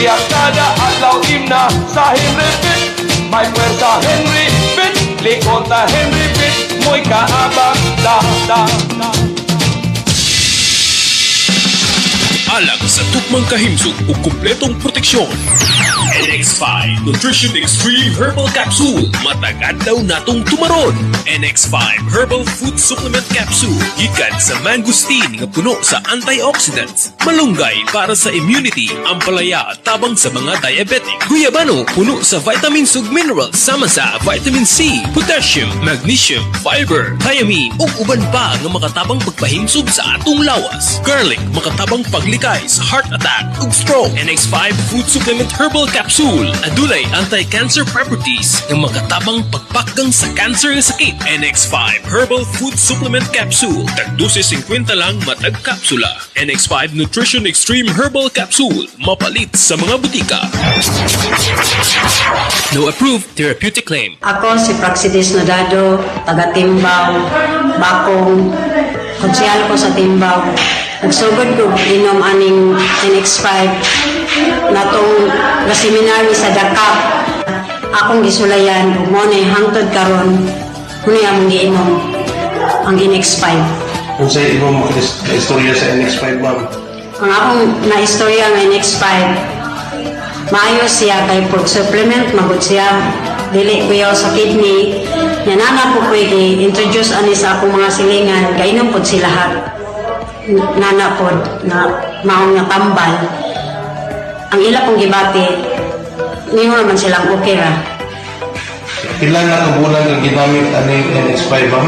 Perbiyak kada adlaw imna sa Henry Pitt. May pwersa Henry Pitt, likod na Henry Pitt, mo'y kaabag da. Alang sa tukmang kahimsog o kumpletong proteksyon. NX5 Nutrition Extreme Herbal Capsule. Matagad daw natong tumaron. NX5 Herbal Food Supplement Capsule. Gikan sa mangosteen nga puno sa antioxidants. Malunggay para sa immunity. Ampalaya tabang sa mga diabetic. Guyabano puno sa vitamins ug minerals sama sa vitamin C, potassium, magnesium, fiber, thiamine ug uban pa nga makatabang pagpahimsog sa atong lawas. Garlic makatabang paglikay sa heart attack ug stroke. NX5 Food Supplement Herbal Capsule adulay anti-cancer properties nga makatabang pagpakgang sa cancer nga sakit. NX5 Herbal Food Supplement Capsule tag 12.50 lang matag kapsula. NX5 Nutrition Extreme Herbal Capsule mapalit sa mga butika. No approved therapeutic claim. Ako si Praxidis Nodado, taga Timbaw, Bakong, konsyal ko sa Timbaw. Nagsugod ko inom aning NX5 na itong seminary sa Dakap. Akong gisulayan, ug mo na hangtod karon, muna among giinom ang NX5. Kung sa imong istorya sa NX5, ma'am? Ang akong na-istorya ng NX5, maayos siya kay food supplement, magod siya. Dili ko yaw sa kidney. Yanana po ko i-introduce ani sa akong mga silingan, kainom po sila lahat. Nanapod na maong nga tambal. Ang ila pong gibati, niyo naman silang okay ra. Ilan na kabulan ang ginamit aning NX5, ma'am?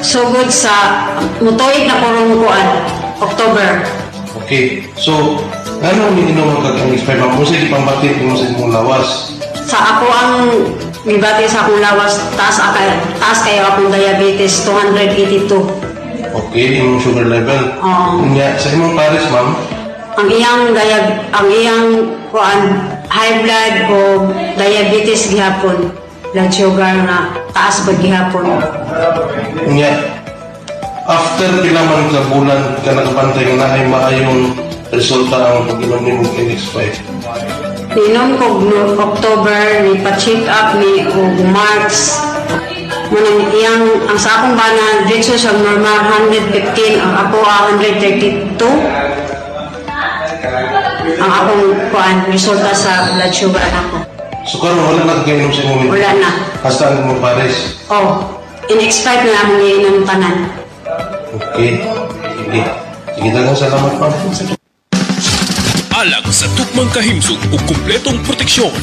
Sugod sa mutoy na kurungkuan, October. Okay. So, ano ang ininom ang NX5, ma'am? Kung sige pambatit mo sa imong lawas? Sa ako ang gibati sa akong lawas, taas kayo akong diabetes, 282. Okay, imong sugar level. Oo. Nya, sa imong pares, ma'am? Ang iyang kuan high blood o diabetes gihapon, blood sugar na taas pag gihapon. Nya, after pila man ka bulan ka nakabantay nga na ay maayong resulta ang pag-inom ni mong NX5. Inom ko no October, ni pa-check up ni og March. Munang ang sa akong bana dito sa normal 115, ang ako 132. Ang akong kuan resulta sa blood sugar ako. So, karon wala na kainom sa imong Wala na. Hasta ang imong pares. Oh, in-expect na akong iinom tanan. Okay. Sige. Sige, dagang salamat, ma'am. Alang sa tukmang kahimsog o kumpletong proteksyon.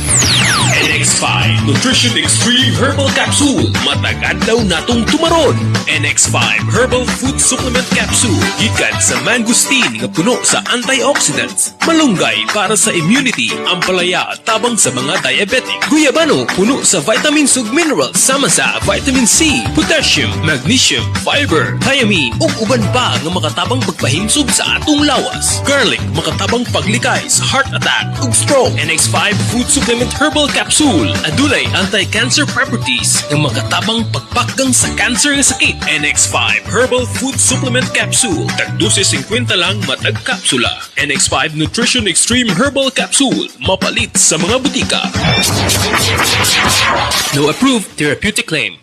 NX5 Nutrition Extreme Herbal Capsule. Matagad daw natong tumaron. NX5 Herbal Food Supplement Capsule. Gikan sa mangosteen nga puno sa antioxidants. Malunggay para sa immunity. Ampalaya tabang sa mga diabetic. Guyabano puno sa vitamins ug minerals sama sa vitamin C, potassium, magnesium, fiber, thiamine ug uban pa nga makatabang pagpahimsog sa atong lawas. Garlic makatabang paglikay sa heart attack ug stroke. NX5 Food Supplement Herbal Capsule adulay anti-cancer properties nga makatabang pagpakgang sa cancer nga sakit. NX5 Herbal Food Supplement Capsule tag 12.50 lang matag kapsula. NX5 Nutrition Extreme Herbal Capsule mapalit sa mga butika. No approved therapeutic claim.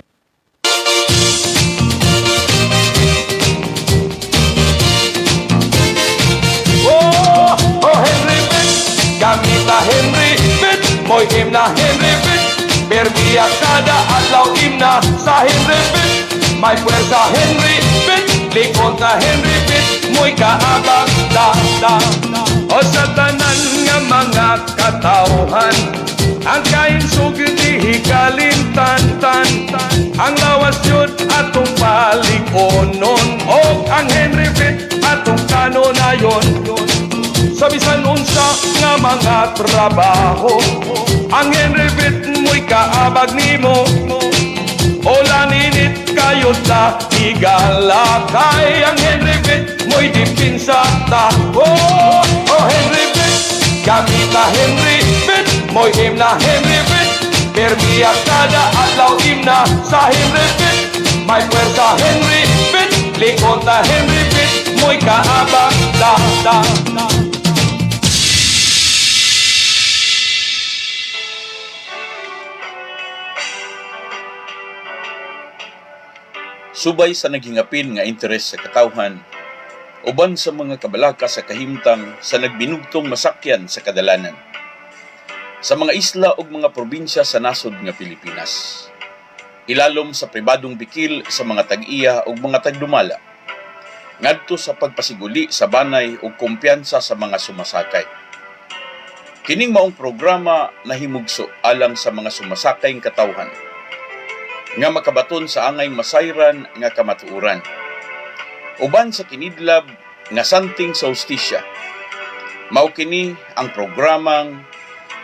Henry Pitt, gamit na Henry Pitt, mo'y himna Henry Pitt. Perbiyak kada adlaw imna sa Henry Pitt. May pwersa Henry Pitt, likod na Henry Pitt, mo'y kaabag da. O sa tanan nga mga katawhan, ang kahinsog di kalintan-tan. Ang lawas yun atong palikonon, o ang Henry Pitt atong kanonayon. Sa bisan unsa nga mga trabaho, ang Henry Pitt mo'y kaabag nimo. O laninit kayo ta igala kay ang Henry Pitt mo'y dipinsa ta. Oh Henry Pitt, gamit na Henry Pitt, mo'y himna Henry Pitt. Perbiyak kada adlaw imna sa Henry Pitt. May pwersa Henry Pitt, likod na Henry Pitt, mo'y kaabag da. subay sa naghingapin nga interes sa katawhan, uban sa mga kabalaka sa kahimtang sa nagbinugtong masakyan sa kadalanan, sa mga isla ug mga probinsya sa nasod nga Pilipinas, ilalom sa pribadong bikil sa mga tag-iya ug mga tagdumala, ngadto sa pagpasiguli sa banay ug kumpiyansa sa mga sumasakay. Kining maong programa nahimugso alang sa mga sumasakayng katawhan nga makabaton sa angay masayran nga kamatuoran, uban sa kinidlab nga santing sa hustisya. Mao kini ang programang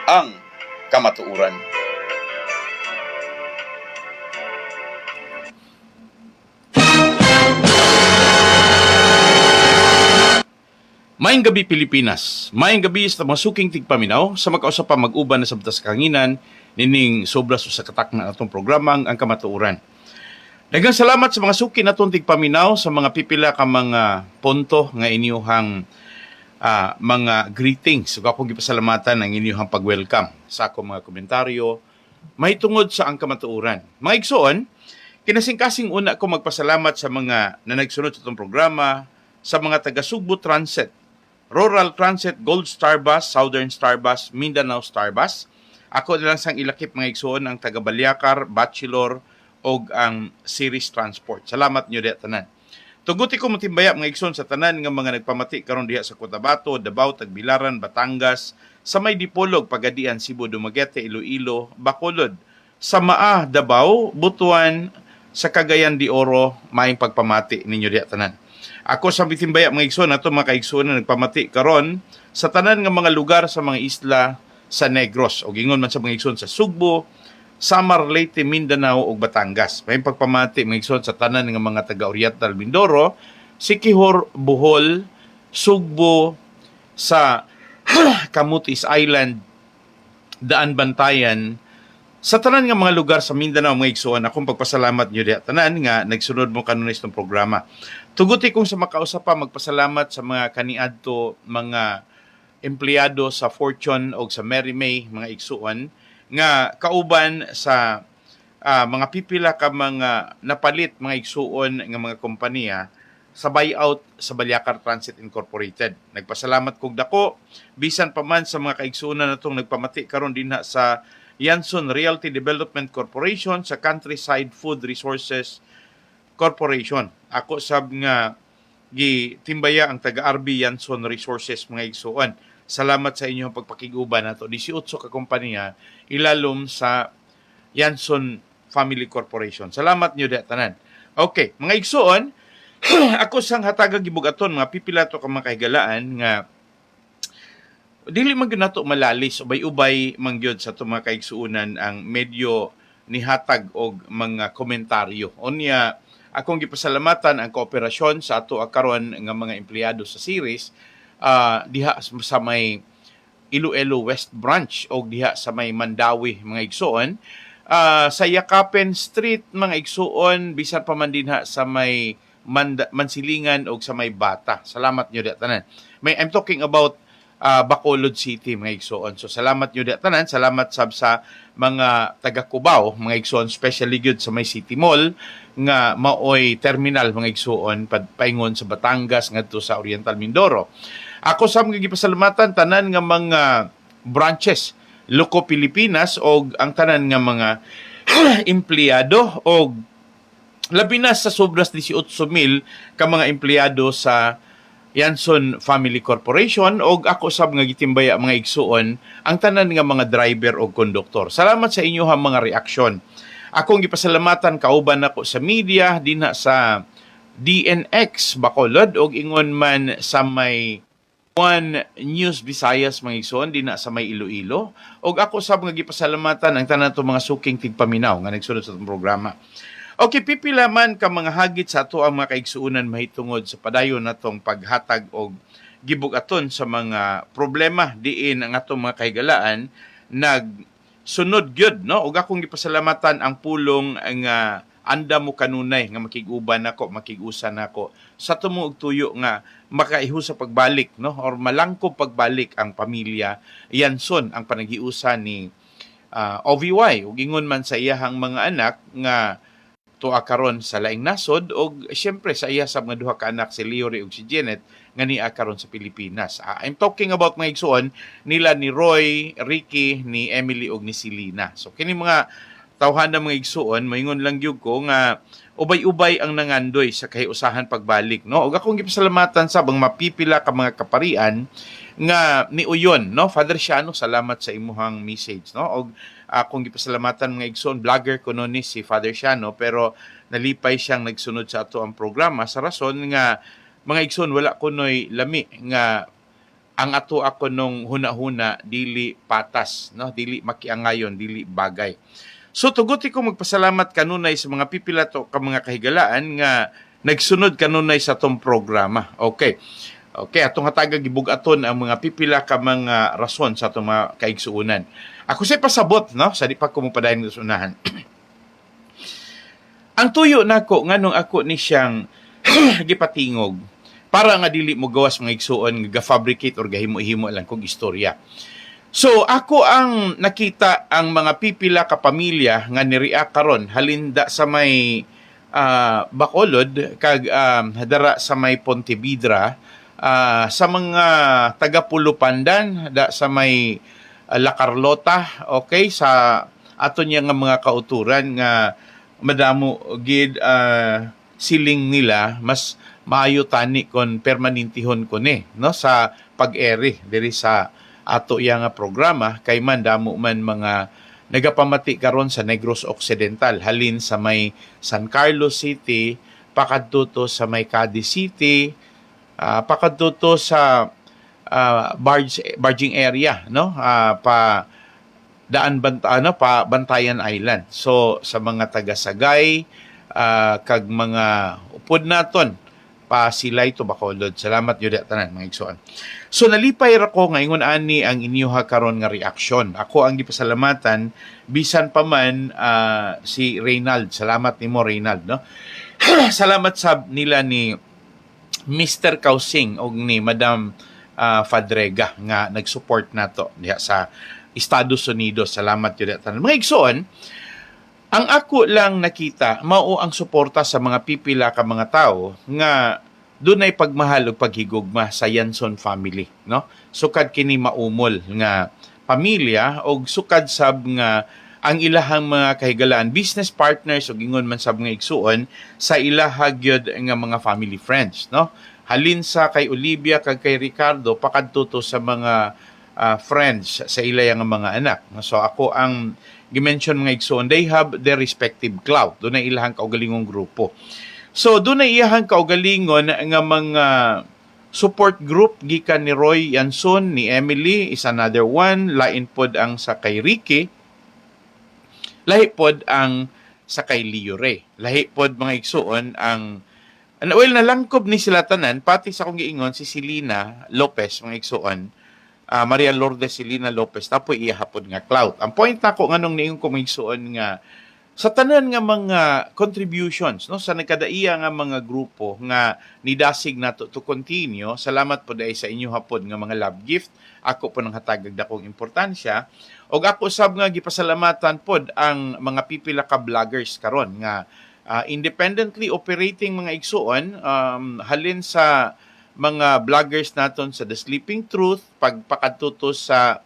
Ang Kamatuoran. Maayong gabi Pilipinas. Maayong gabi sa mga suking tigpaminaw sa makausap pa mag-uban na sa batas kanginan nining sobra sa katak na atong programang Ang Kamatuoran. Daghang salamat sa mga suki natong tigpaminaw sa mga pipila ka mga punto nga inyuhang mga greetings. Ug akong gipasalamatan ang inyuhang pag-welcome sa akong mga komentaryo mahitungod sa Ang Kamatuoran. Mga igsoon, kinasingkasing una ko magpasalamat sa mga nanagsunod sa itong programa, sa mga taga-Sugbo Transit, Rural Transit, Gold Star Bus, Southern Star Bus, Mindanao Star Bus. Ako na lang sang ilakip mga igsoon ang taga-Balyakar, Bachelor, o ang Series Transport. Salamat nyo diya tanan. Tuguti ko matimbaya mga igsoon sa tanan nga mga nagpamati karon diha sa Cotabato, Davao, Tagbilaran, Batangas, sa may Dipolog, Pagadian, Cebu, Dumaguete, Iloilo, Bacolod, Samaa, Davao, Butuan, sa Cagayan de Oro, maayong pagpamati ninyo diya tanan. Ako sa bitimbaya mga igsoon ato mga kaigsoon na nagpamati karon sa tanan nga mga lugar sa mga isla sa Negros o gingon man sa mga igsoon sa Sugbo, Samar, Leyte, Mindanao ug Batangas. May pagpamati mga igsoon sa tanan nga mga taga-Oriental Mindoro, Siquijor, Bohol, Sugbo, sa Camotes Island, Daan Bantayan, sa tanan nga mga lugar sa Mindanao mga igsoon. Akong pagpasalamat niyo diha tanan nga nagsunod mo kanunis ng programa. Tuguti kong sa makausap pa magpasalamat sa mga kaniadto mga empleyado sa Fortune o sa Mary May mga igsuon nga kauban sa mga pipila ka mga napalit mga igsuon nga mga kompanya sa buyout sa Balyakar Transit Incorporated. Nagpasalamat kog dako bisan pa man sa mga kaigsuonan natong nagpamati karon dinha sa Yanson Realty Development Corporation, sa Countryside Food Resources Corporation. Ako sab nga gitimbaya ang taga-RB Yanson Resources mga igsuon. Salamat sa inyong pagpakiguban nato. 18 ka kompanya ilalom sa Yanson Family Corporation. Salamat nyo diha tanan. Okay, mga igsuon, ako sang hatagang gibugaton mga pipila to ka mga kahigalaan nga dili man gyud nato malalis ubay-ubay man gyud sa itong mga kaigsuonan ang medyo nihatag og mga komentaryo. Unya akong gipasalamatan ang kooperasyon sa ato karon nga mga empleyado sa series diha sa may Iloilo West Branch o diha sa may Mandawi mga igsuon, sa Yakapen Street mga igsuon, bisan pa man dinha sa may Mansilingan o sa may Bata. Salamat nyo diha tanan. I'm talking about Bacolod City mga igsuon. So salamat nyo diha tanan. Salamat sab sa mga taga Cubao mga igsuon, especially good sa may City Mall nga maoy terminal mga igsuon paingon sa Batangas ngadto sa Oriental Mindoro. Ako sa mga gipasalamatan tanan nga mga branches Loco Pilipinas o ang tanan nga mga empleyado o labi na sa sobras 18,000 ka mga empleyado sa Yanson Family Corporation o ako sab nga gitimbaya mga igsuon ang tanan nga mga driver o konduktor. Salamat sa inyo ha mga reaksyon. Akong gipasalamatan kauban ako sa media dinha sa DNX Bacolod o ingon man sa may One News Visayas mga igsoon dinha sa may Iloilo o ako sab nga gipasalamatan ang tanan to mga suking tigpaminaw nga nagsunod sa itong programa. Okay, pipila man ka mga hagit sa ato ang mga kaigsuunan mahitungod sa padayon natong paghatag og gibugaton sa mga problema diin ang atong mga kahigalaan nagsunod gyud no ug akong gipasalamatan ang pulong nga anda mo kanunay nga makig-uban nako makig-usa nako sa tumuog tuyo nga makaiho sa pagbalik no or malangko pagbalik ang pamilya Yanson ang panaghiusa ni OVY ug ingon man sa iyahang mga anak nga tuwa karon sa laing nasod og syempre sa iya sa mga duha ka anak si Leory ug si Janet nga niya karon sa Pilipinas. I'm talking about mga igsoon nila ni Roy, Ricky, ni Emily ug ni Silina. So kini mga tawhan mga igsoon moingon lang gyud ko nga ubay-ubay ang nangandoy sa kahiusahan pagbalik, no? Ug akong gipasalamatan sa bang mapipila ka mga kaparian nga ni Uyon, no? Father Shiano, salamat sa imuhang message, no? Og akong gipasalamatan mga igsoon, vlogger ko no ni si Father Shiano, pero nalipay siyang nagsunod sa ato ang programa sa rason nga mga igsoon wala kunoy lami nga ang ato ako nung huna-huna dili patas, no? Dili makiangayon, dili bagay. So tuguti ko magpasalamat kanunay sa mga pipila to ka mga kahigalaan nga nagsunod kanunay sa tong programa. Okay. Okay, atong hatagag gibugaton ang mga pipila ka mga rason sa atong mga kaigsuunan. Ako say pasabot, no, sa di pa ko mopadayon sa unahan. Ang tuyo nako nganong ako ni siyang gipatingog para nga dili mo gawas mga igsuon nga ga-fabricate or gahimo-himo lang kog istorya. So ako ang nakita ang mga pipila ka pamilya nga nireact karon halinda sa may Bacolod kag hadara sa may Pontevedra, sa mga taga Pulupandan da sa may La Carlota, okay, sa ato niya nga mga kauturan nga madamo gid siling nila mas maayo tani kon permanentihon ko ni, no, sa pag-eri diri sa ato iya nga programa kay man damo man mga nagapamati karon sa Negros Occidental halin sa may San Carlos City, pakadto sa may Cadiz City, pakadto sa barging area, no, pa daan pa Bantayan Island. So sa mga taga Sagay kag mga upod naton pa silay to Bacolod. Salamat gyud tanan mga igsoon. So nalipay ra ko nga ingon ani ang inyuha karon nga reaksyon. Ako ang gipasalamatan bisan pa man si Reynald. Salamat nimo Reynald, no. Salamat sab nila ni Mr. Kausing og ni Madam Fadrega nga nag-support nato diha sa Estados Unidos. Salamat gyud tanan mga igsoon. Ang ako lang nakita, mao ang suporta sa mga pipila ka mga tao nga dunay pagmahal ug paghigugma sa Yanson family, no? Sukad kini maumol nga pamilya og sukad sab nga ang ilahang mga kahigalaan, business partners ug ingon man sab nga igsuon sa ilaha gyud nga mga family friends, no? Halin sa kay Olivia kag kay Ricardo pakadto sa mga friends sa ilay nga mga anak. So ako ang gimension mga igsoon, they have their respective clout. Doon ay ilahang kaugalingong grupo. So doon ay ilahang kaugalingon nga mga support group gikan ni Roy Yanson, ni Emily is another one, lain pod ang sa kay Ricky, lahi pod ang sa kay Leo Ray, lahi pod mga igsoon ang nalangkob ni sila tanan, pati sa kong giingon si Silina Lopez mga igsoon, Maria Lourdes Silina Lopez tapo iyahapon nga clout. Ang point nako nganong niingon ko migsuon nga sa tanan nga mga contributions, no, sa nagkadaiya nga mga grupo nga nidasig nato to continue. Salamat po dai sa inyo hapon nga mga love gift. Ako po nang hatagag dakong importansya. Og ako sab nga gipasalamatan pod ang mga pipila ka vloggers karon nga independently operating mga igsuon, halin sa mga vloggers naton sa The Sleeping Truth, pagpakadto sa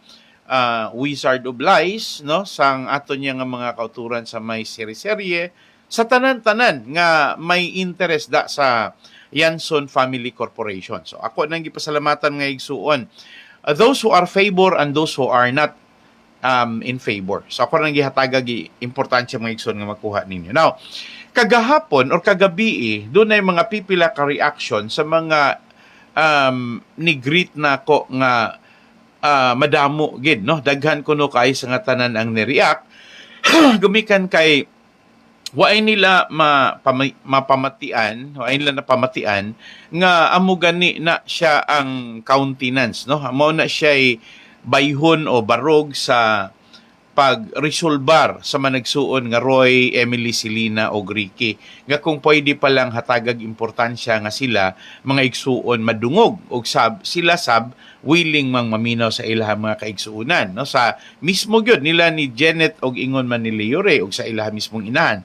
Wizard of Lies, no, sang ato niya nga mga kauturan sa may serye-serye, sa tanan-tanan nga may interest da sa Yanson Family Corporation. So ako nang gipasalamatan nga igsuon, those who are favor and those who are not in favor. So ako nang gihatagag importansya mga igsuon nga makuha ninyo. Now, kagahapon or kagabi, doon ay mga pipila ka reaction sa mga ni-greet na ko nga madamo gid, no, daghan kuno kay sa nga tanan ang ni-react gumikan kay waay nila mapamatian, waay nila napamatian nga amo gani na siya ang countenance, no, amo na siya ay bayhon o barog sa pag-resolbar sa managsuon nga Roy, Emily, Silina o Ricky. Nga kung pwede palang hatagag importansya nga sila mga igsuon madungog o sila willing mang maminaw sa ilahang mga kaigsuunan, no, sa mismo gyud nila ni Janet og ingon man ni Leo Ray og sa ilahang mismong inahan.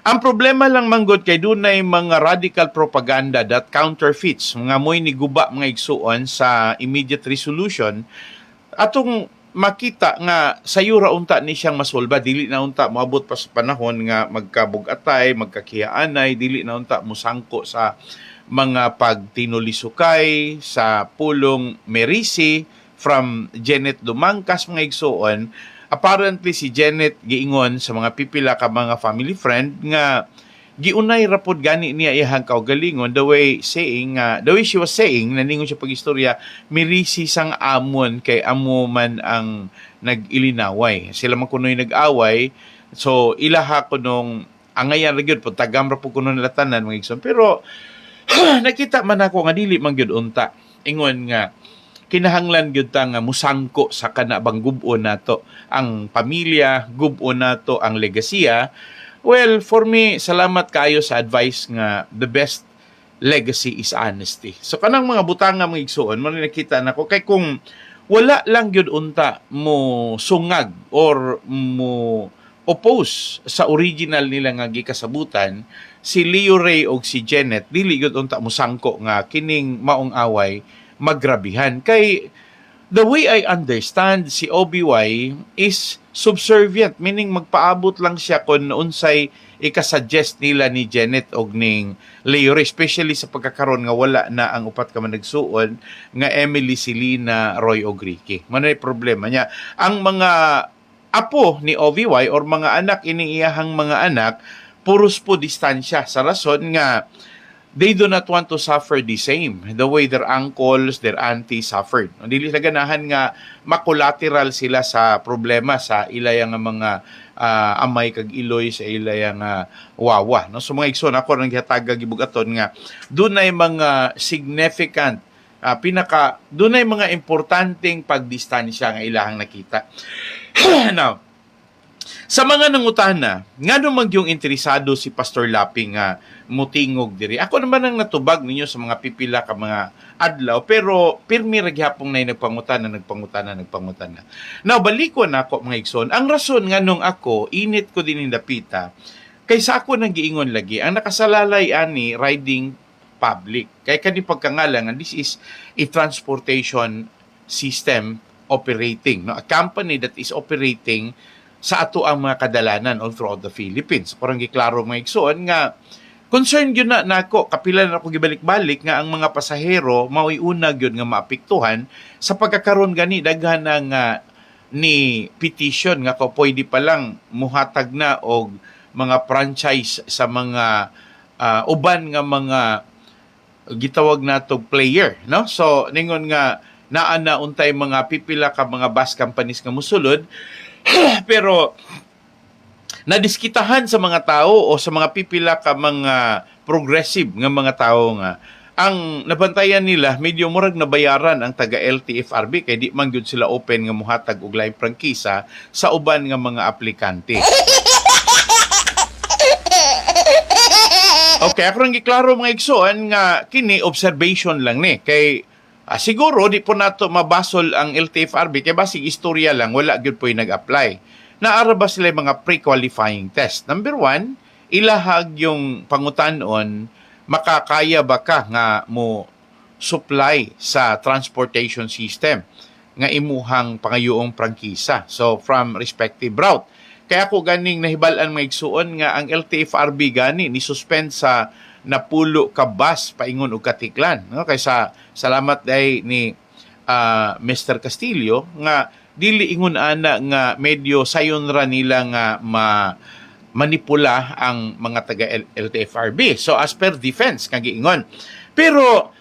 Ang problema lang manggod kay dunay mga radical propaganda that counterfeits nga moy ni guba mga igsuon sa immediate resolution atong makita nga sayo ra unta ni siyang masolba, dili na unta moabot pa sa panahon nga magkabug-atay, magkakiyaanay, dili na unta musangko sa mga pagtinulisukay sa pulong Merisi from Janet Dumangkas mga igsuon. Apparently si Janet giingon sa mga pipila ka mga family friend nga giunay rapod gani niya iyang kaugalingon the way she was saying naningon siya pagistorya mirisi sang amon kay amo man ang nag-ilinaway sila man kunoy nag-away so ilaha ko nung angayan ra gyud tagam ra pud kuno nila tanan mga igsoon pero nakita man ako nga dili man gyud unta ingon nga kinahanglan gyud ta nga musangko sa kanabang gub-on nato ang pamilya, gub-on nato ang legasiya. Well, for me, salamat kayo sa advice nga the best legacy is honesty. So kanang mga butang nga mga igsuon, mo nakita nako kay kung wala lang gyud unta mo sungag or mo oppose sa original nila nga gikasabutan, si Leo Ray og si Janet dili gyud unta mo sangko nga kining maong away magrabihan. Kay the way I understand, si OBY is subservient, meaning magpaabot lang siya kung unsay ikasuggest nila ni Janet og ning Leo, especially sa pagkakaroon nga wala na ang upat ka man nagsuon nga Emily, Silina, Roy og Ricky. Manay problema niya. Ang mga apo ni OBY or mga anak ining iyahang mga anak, puros po distansya sa rason nga they do not want to suffer the same the way their uncles, their aunties suffered. Dili sa ganahan nga makulateral sila sa problema sa ilayang mga amay kag iloy sa ilayang wawa. No? So mga igsoon, ako nang gihataga gibugaton nga dunay mga significant dunay mga importanteng pagdistansya nga ilahang nakita. Now, sa mga nangutana, nga naman yung interesado si Pastor Laping nga mutingog diri. Ako naman ang natubag ninyo sa mga pipila ka mga adlaw, pero pirmi ra gyapon nay nagpangutana. Now, balikon ako mga igsoon. Ang rason nga nung ako, init ko din indapita, kaysa ako nang giingon lagi, ang nakasalalay ani riding public. Kaya kani pagkangalan, this is a transportation system operating. No? A company that is operating sa ato ang mga kadalanan all throughout the Philippines. Parang giklaro mga igsoon nga concern yun na nako kapila na ako gibalik-balik nga ang mga pasahero mao'y unag yun nga maapektuhan sa pagkakaroon gani daghan ng ni petition nga ko pwede pa lang muhatag na og mga franchise sa mga uban nga mga gitawag natog player, no? So ningon nga naa na untay mga pipila ka mga bus companies nga mosulod pero nadiskitahan sa mga tao o sa mga pipila ka mga progressive nga mga tao nga ang nabantayan nila medyo murag nabayaran ang taga LTFRB kay di man gyud sila open nga muhatag og laing prangkisa sa uban nga mga aplikante. Okay, ako nang giklaro mga igsoon nga kini observation lang ni kay siguro di po nato mabasol ang LTFRB kay basig istorya lang wala gyud po nag-apply. Naara ba sila mga pre-qualifying test? Number 1, ilahag yung pangutanon makakaya ba ka nga mo supply sa transportation system nga imuhang pangayuong prangkisa. So from respective route. Kaya ako ganing nahibalan mga igsuon nga ang LTFRB gani ni suspend sa napulo ka bus paingon og Katiklan, no? Kaysa salamat day ni Mr. Castillo nga dili ingon ana nga medyo sayon ra nila nga manipula ang mga taga LTFRB. So as per defense nga giingon. Pero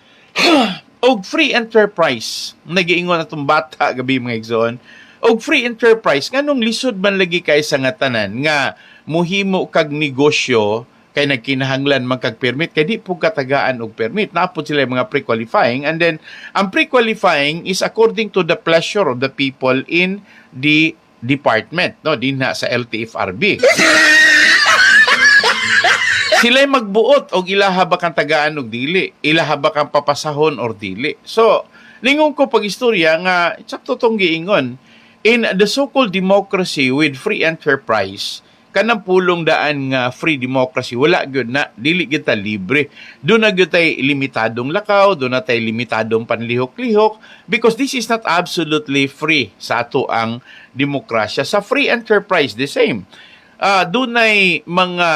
og free enterprise nagiingon atong bata gabi mga igsoon. Og free enterprise nganong lisod man lagi kay sa nga tanan nga muhimo kag negosyo kay nagkinahanglan man kag permit kay di po katagaan og permit naapod sila mga pre-qualifying and then ang pre-qualifying is according to the pleasure of the people in the department no dinha sa LTFRB. Sila'y magbuot og ilaha ba kang tagaan og dili, ilaha ba kang papasahon or dili. So lingon ko pag istorya nga sakto tong giingon in the so-called democracy with free enterprise kanang pulong daan nga free democracy wala gyud na, dili kita libre. Do na gyud tay limitadong lakaw, do na tay limitadong panlihok-lihok, because this is not absolutely free sa ato ang demokrasya. Sa free enterprise the same. Dunay mga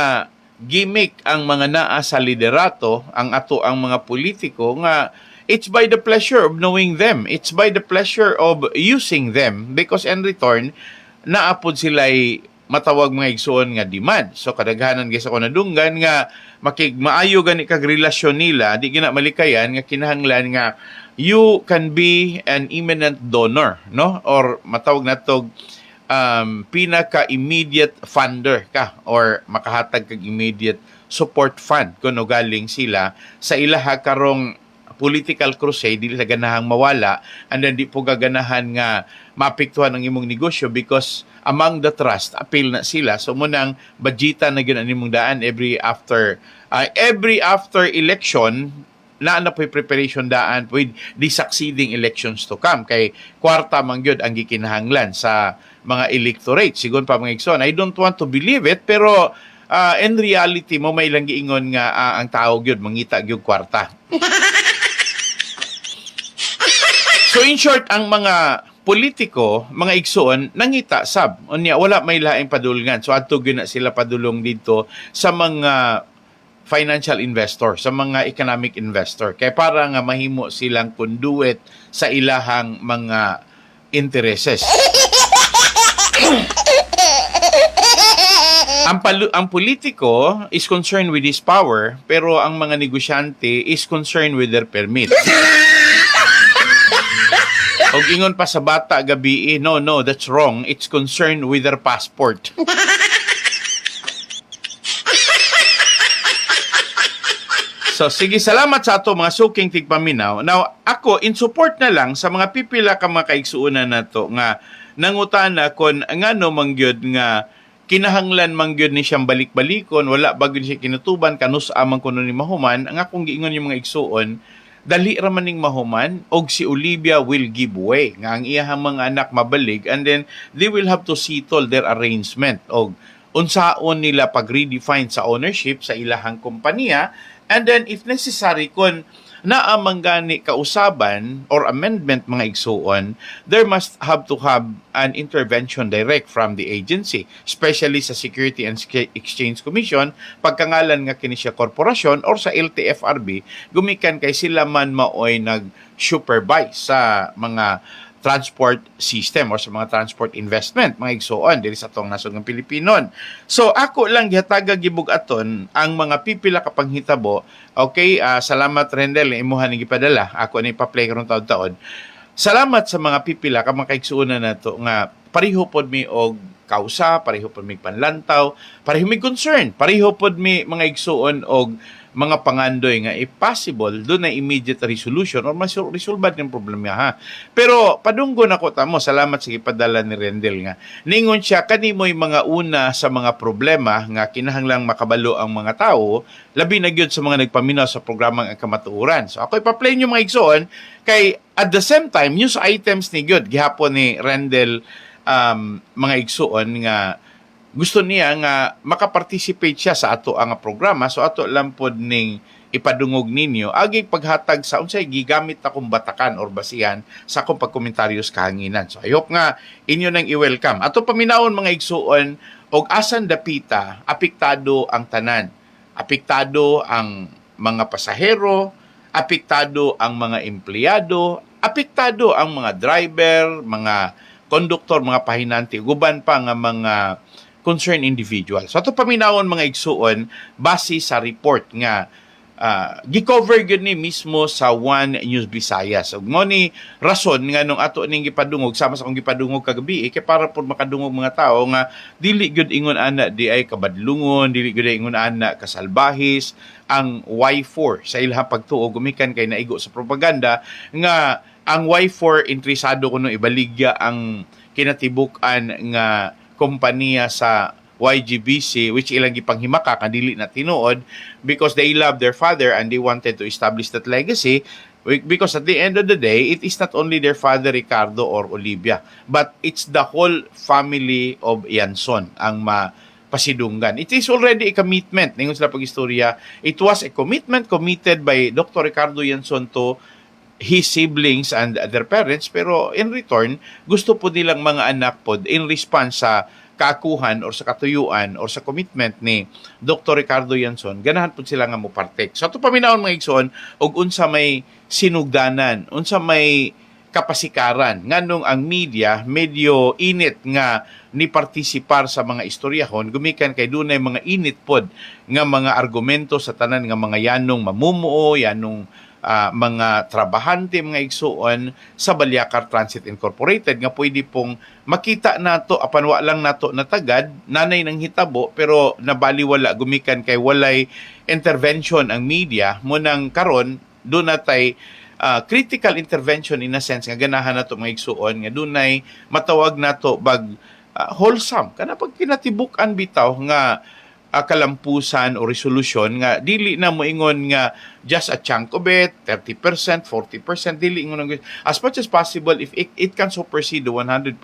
gimmick ang mga naa sa liderato, ang ato ang mga politiko nga it's by the pleasure of knowing them. It's by the pleasure of using them, because in return naapod sila'y matawag mga igsuon nga demand. So kadaghanan gyud sa kunadunggan nga maayo gani kag relasyon nila, di gina malikayan nga kinahanglan nga you can be an imminent donor, no? Or matawag natog pinaka-immediate funder ka or makahatag kag immediate support fund kuno galing sila sa ilaha karong political crusade, dili sa ganahang mawala, and then di po gaganahan nga maapektuhan ang imong negosyo, because among the trust appeal na sila. So munang budgetan na gyud ang imong daan every after election na po preparation daan with the succeeding elections to come, kay kwarta man gyud ang gikinahanglan sa mga electorate sigon pa mga igsoon. I don't want to believe it, pero in reality mo may lang giingon nga ang tao gyud mangita gyud kwarta. So in short, ang mga politiko, mga igsoon, nangita sab. Unya wala may laing padulngan. So adto gyud na sila padulong dito sa mga financial investor, sa mga economic investor. Kaya para nga mahimo silang conduit sa ilahang mga intereses. Ang politiko is concerned with his power, pero ang mga negosyante is concerned with their permit. Og ingon pa sa bata gabi, no, that's wrong. It's concerned with their passport. So, sige, salamat sa ato mga suking tigpaminaw. Now, ako, in support na lang sa mga pipila ka mga kaigsuunan na to, nga nangutana kon ngano mangyod nga kinahanglan mangyod ni siyang balik-balikon, wala bago siya kinutuban, kanus amang kuno ni mahuman, ang akong giingon yung mga igsuon, dali raman ning mahuman, og si Olivia will give way nga ang iyahang mga anak mabalig, and then they will have to settle their arrangement og unsaon nila pag-redefine sa ownership sa ilahang kompanya, and then if necessary kon naamang gani kausaban or amendment mga igsuon, there must have to have an intervention direct from the agency, especially sa Security and Exchange Commission, pagkangalan nga kini siya korporasyon, or sa LTFRB, gumikan kay sila man maoy nag-supervise sa mga transport system or sa mga transport investment, mga igsuon diri sa atong nasod ng Pilipinon. So ako lang gihataga gibugaton ang mga pipila ka panghitabo. Okay, salamat Rendel, imuha ni gipadala. Ako ni pa-play karon taud-taud. Salamat sa mga pipila ka mga kaigsuonan nato nga pareho pod mi og kausa, pareho pod mi panlantaw, pareho mi concern, pareho pod mi mga igsuon og mga pangandoy nga if possible doon na immediate resolution or resolve ng problema ha. Pero padunggo na ko tamo, salamat sa ipadala ni Rendel nga. Ningon siya kanimoy mga una sa mga problema nga kinahanglang makabalo ang mga tao, labi na gyud sa mga nagpaminaw sa programang ang kamatuoran. So ako ipa-play niyo mga igsoon kay at the same time news items ni gyud gihapon ni Rendel mga igsoon nga gusto niya nga makaparticipate siya sa ato ang programa, so ato lang pod ning ipadungog ninyo agi paghatag sa unsay gigamit akong batakan or basihan sa akong pagkomentaryos kahanginan. So I hope nga inyo nang i-welcome. Ato paminawon mga igsuon og asan dapita apektado ang tanan. Apektado ang mga pasahero, apektado ang mga empleyado, apektado ang mga driver, mga konduktor, mga pahinanti, guban pa nga mga concerned individual. So ato paminawon mga igsuon base sa report nga gi-cover gyud ni mismo sa One News Visayas. Ug mo ni rason nga nung ato ning gipadungog sama sa akong gipadungog kagabi kay para pud makadungog mga tao nga dili gyud ingon ana di ay kabadlungon, dili gyud ingon ana kasalbahis ang Y4 sa ilahang pagtuo gumikan kay naigo sa propaganda nga ang Y4 interesado kuno ibaligya ang kinatibuk-an nga kompanya sa YGBC which ilang gipanghimaka kadili na tinuod because they love their father and they wanted to establish that legacy because at the end of the day it is not only their father Ricardo or Olivia but it's the whole family of Yanson ang pasidunggan. It is already a commitment. Ningon sila pag-istorya, it was a commitment committed by Dr. Ricardo Yanson to his siblings and their parents, pero in return, gusto po nilang mga anak po in response sa kaakuhan or sa katuyuan or sa commitment ni Dr. Ricardo Yanson, ganahan po sila nga mo partake. So ito paminahon mga igsoon, og unsa may sinugdanan, unsa may kapasikaran, nganong ang media medyo init nga ni partisipar sa mga istoryahon, gumikan kay dunay mga init pod nga mga argumento sa tanan nga mga yanong mamumuo, yanong mga trabahante, mga igsuon sa Balyakar Transit Incorporated nga pwede pong makita nato apan wa lang nato natagad nanay ng hitabo pero nabaliwala gumikan kay walay intervention ang media mo nang karon do natay critical intervention in a sense nga ganahan nato mga igsuon nga dunay matawag nato bag wholesome kana pag kinatibuk-an bitaw nga kalampusan o resolution nga dili na mo ingon nga just a chunk of it, 30%, 40%, dili ingon as much as possible if it can supersede the 100%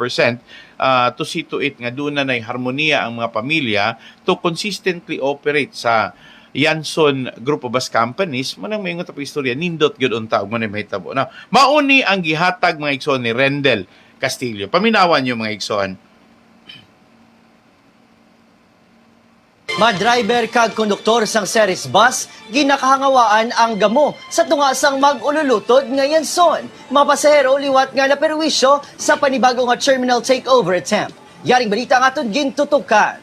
to see to it nga doon na nay harmonia ang mga pamilya to consistently operate sa Yanson Group of Bus Companies, manang maingon ta pa istorya nindot gyud unta og manay mahitabo. Now, mauni ang gihatag mga igsoon ni Rendel Castillo. Paminawan niyo mga igsoon. Mga driver kag konduktor sang series bus, ginakahangawaan ang gamo sa tunga sang mag-ululutod nga Yanson. Mga pasahero liwat nga naperwisyo sa panibagong nga terminal takeover attempt. Yaring balita nga aton gintutukan.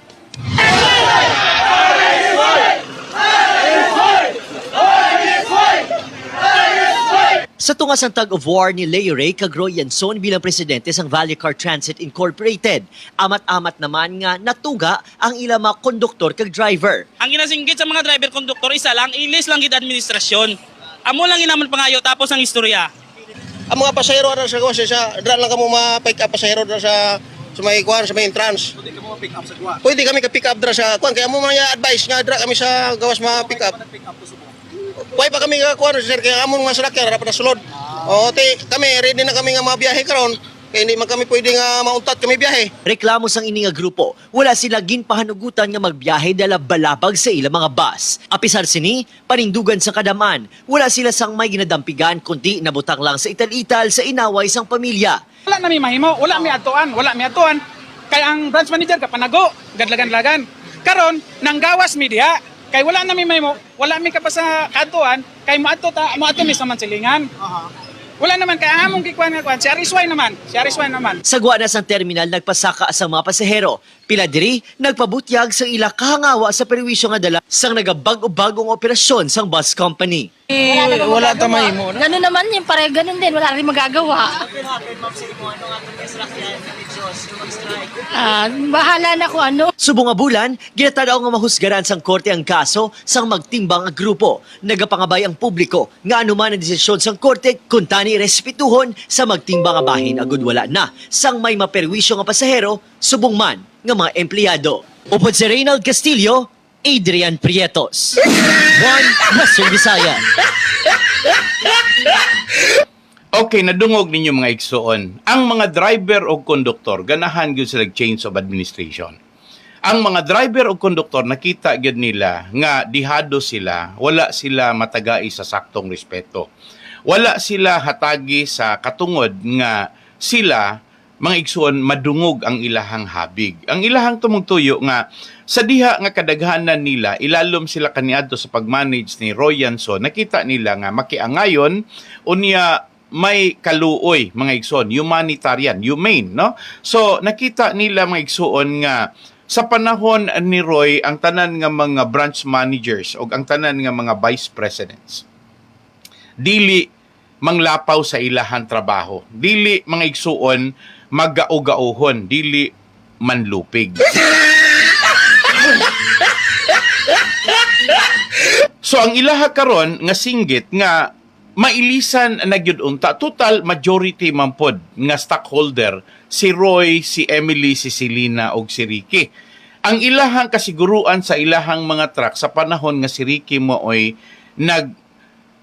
Sa tunga sang tug-of-war ni Leo Ray kag Roy Yanson bilang presidente sang Balyakar Transit Incorporated, amat-amat naman nga natuga ang ilang mga konduktor kag driver. Ang ginasinggit sa mga driver konduktor isa lang, ilis lang gid administrasyon. Amo lang inaman pangayo tapos ang istorya. Ang mga pasahero ara sa kuwan sa dra lang kamo ma-pick up pasahero dra sa may kuwan sa may entrance. Pwede kamo ma-pick up sa kuwan. Pwede kami ka-pick up dra sa kuwan kaya mo man advice nga dra kami sa gawas ma-pick up. Kuway pa kami kuwan sir kaya amon nga salakyan ra pa sulod. O kami ready na kami nga mabiyahe karon. Kaya hindi man kami pwede nga mauntat kami biyahe. Reklamo sang ini nga grupo, wala sila ginpahanugutan nga magbiyahe dala balabag sa ilang mga bus. Apisar sini, panindugan sa kadaman, wala sila sang may ginadampigan kundi nabutang lang sa ital-ital sa inaway sang pamilya. Wala na mi mahimo, wala mi atuan. Kaya ang branch manager kapanago, gadlagan-lagan. Karon nang gawas media, kay wala na mi mahimo, wala mi ka pa sa katuan, kay moadto mi sa mansilingan. Wala naman kaya among gikuan nga kuan, si Arisway naman. Sa guwana sang terminal nagpasaka sa mga pasahero. Pila diri nagpabutyag sa ila kahangawa sa perwisyo nga dala sang nagabag-o-bagong operasyon sang bus company. Wala ta mahimo. Ganun naman yung pare, ganun din, wala rin magagawa. Bahala na kung ano. Subong nga bulan, ginatadaw nga mahusgaran sang korte ang kaso sang magtimbang ang grupo. Nagapangabay ang publiko nga anuman ang desisyon sang korte kung tani respetuhon sa magtimbang nga bahin agud wala na sang may maperwisyo nga pasahero subong man nga mga empleyado. Upod si Reynald Castillo, Adrian Prietos. One Western Visaya. Okay, nadungog ninyo mga igsoon. Ang mga driver o konduktor, ganahan gyud sila change of administration. Ang mga driver o konduktor, nakita gyud nila nga dihado sila, wala sila matagai sa saktong respeto. Wala sila hatagi sa katungod nga sila, mga igsoon, madungog ang ilahang habig. Ang ilahang tumungtuyo nga, sa diha nga kadaghanan nila, ilalom sila kaniadto sa pag-manage ni Roy Yanson, nakita nila nga makiangayon, unya may kaluoy, mga igsoon, humanitarian, humane, no? So, nakita nila mga igsoon nga, sa panahon ni Roy, ang tanan nga mga branch managers o ang tanan nga mga vice presidents, dili manglapaw sa ilahan trabaho. Dili mga igsuon maggaugauhon, dili manlupig. So ang ilaha karon nga singgit nga mailisan na gyud unta, total majority man pod nga stockholder si Roy, si Emily, si Selena ug si Ricky. Ang ilahang kasiguruan sa ilahang mga truck sa panahon nga si Ricky mooy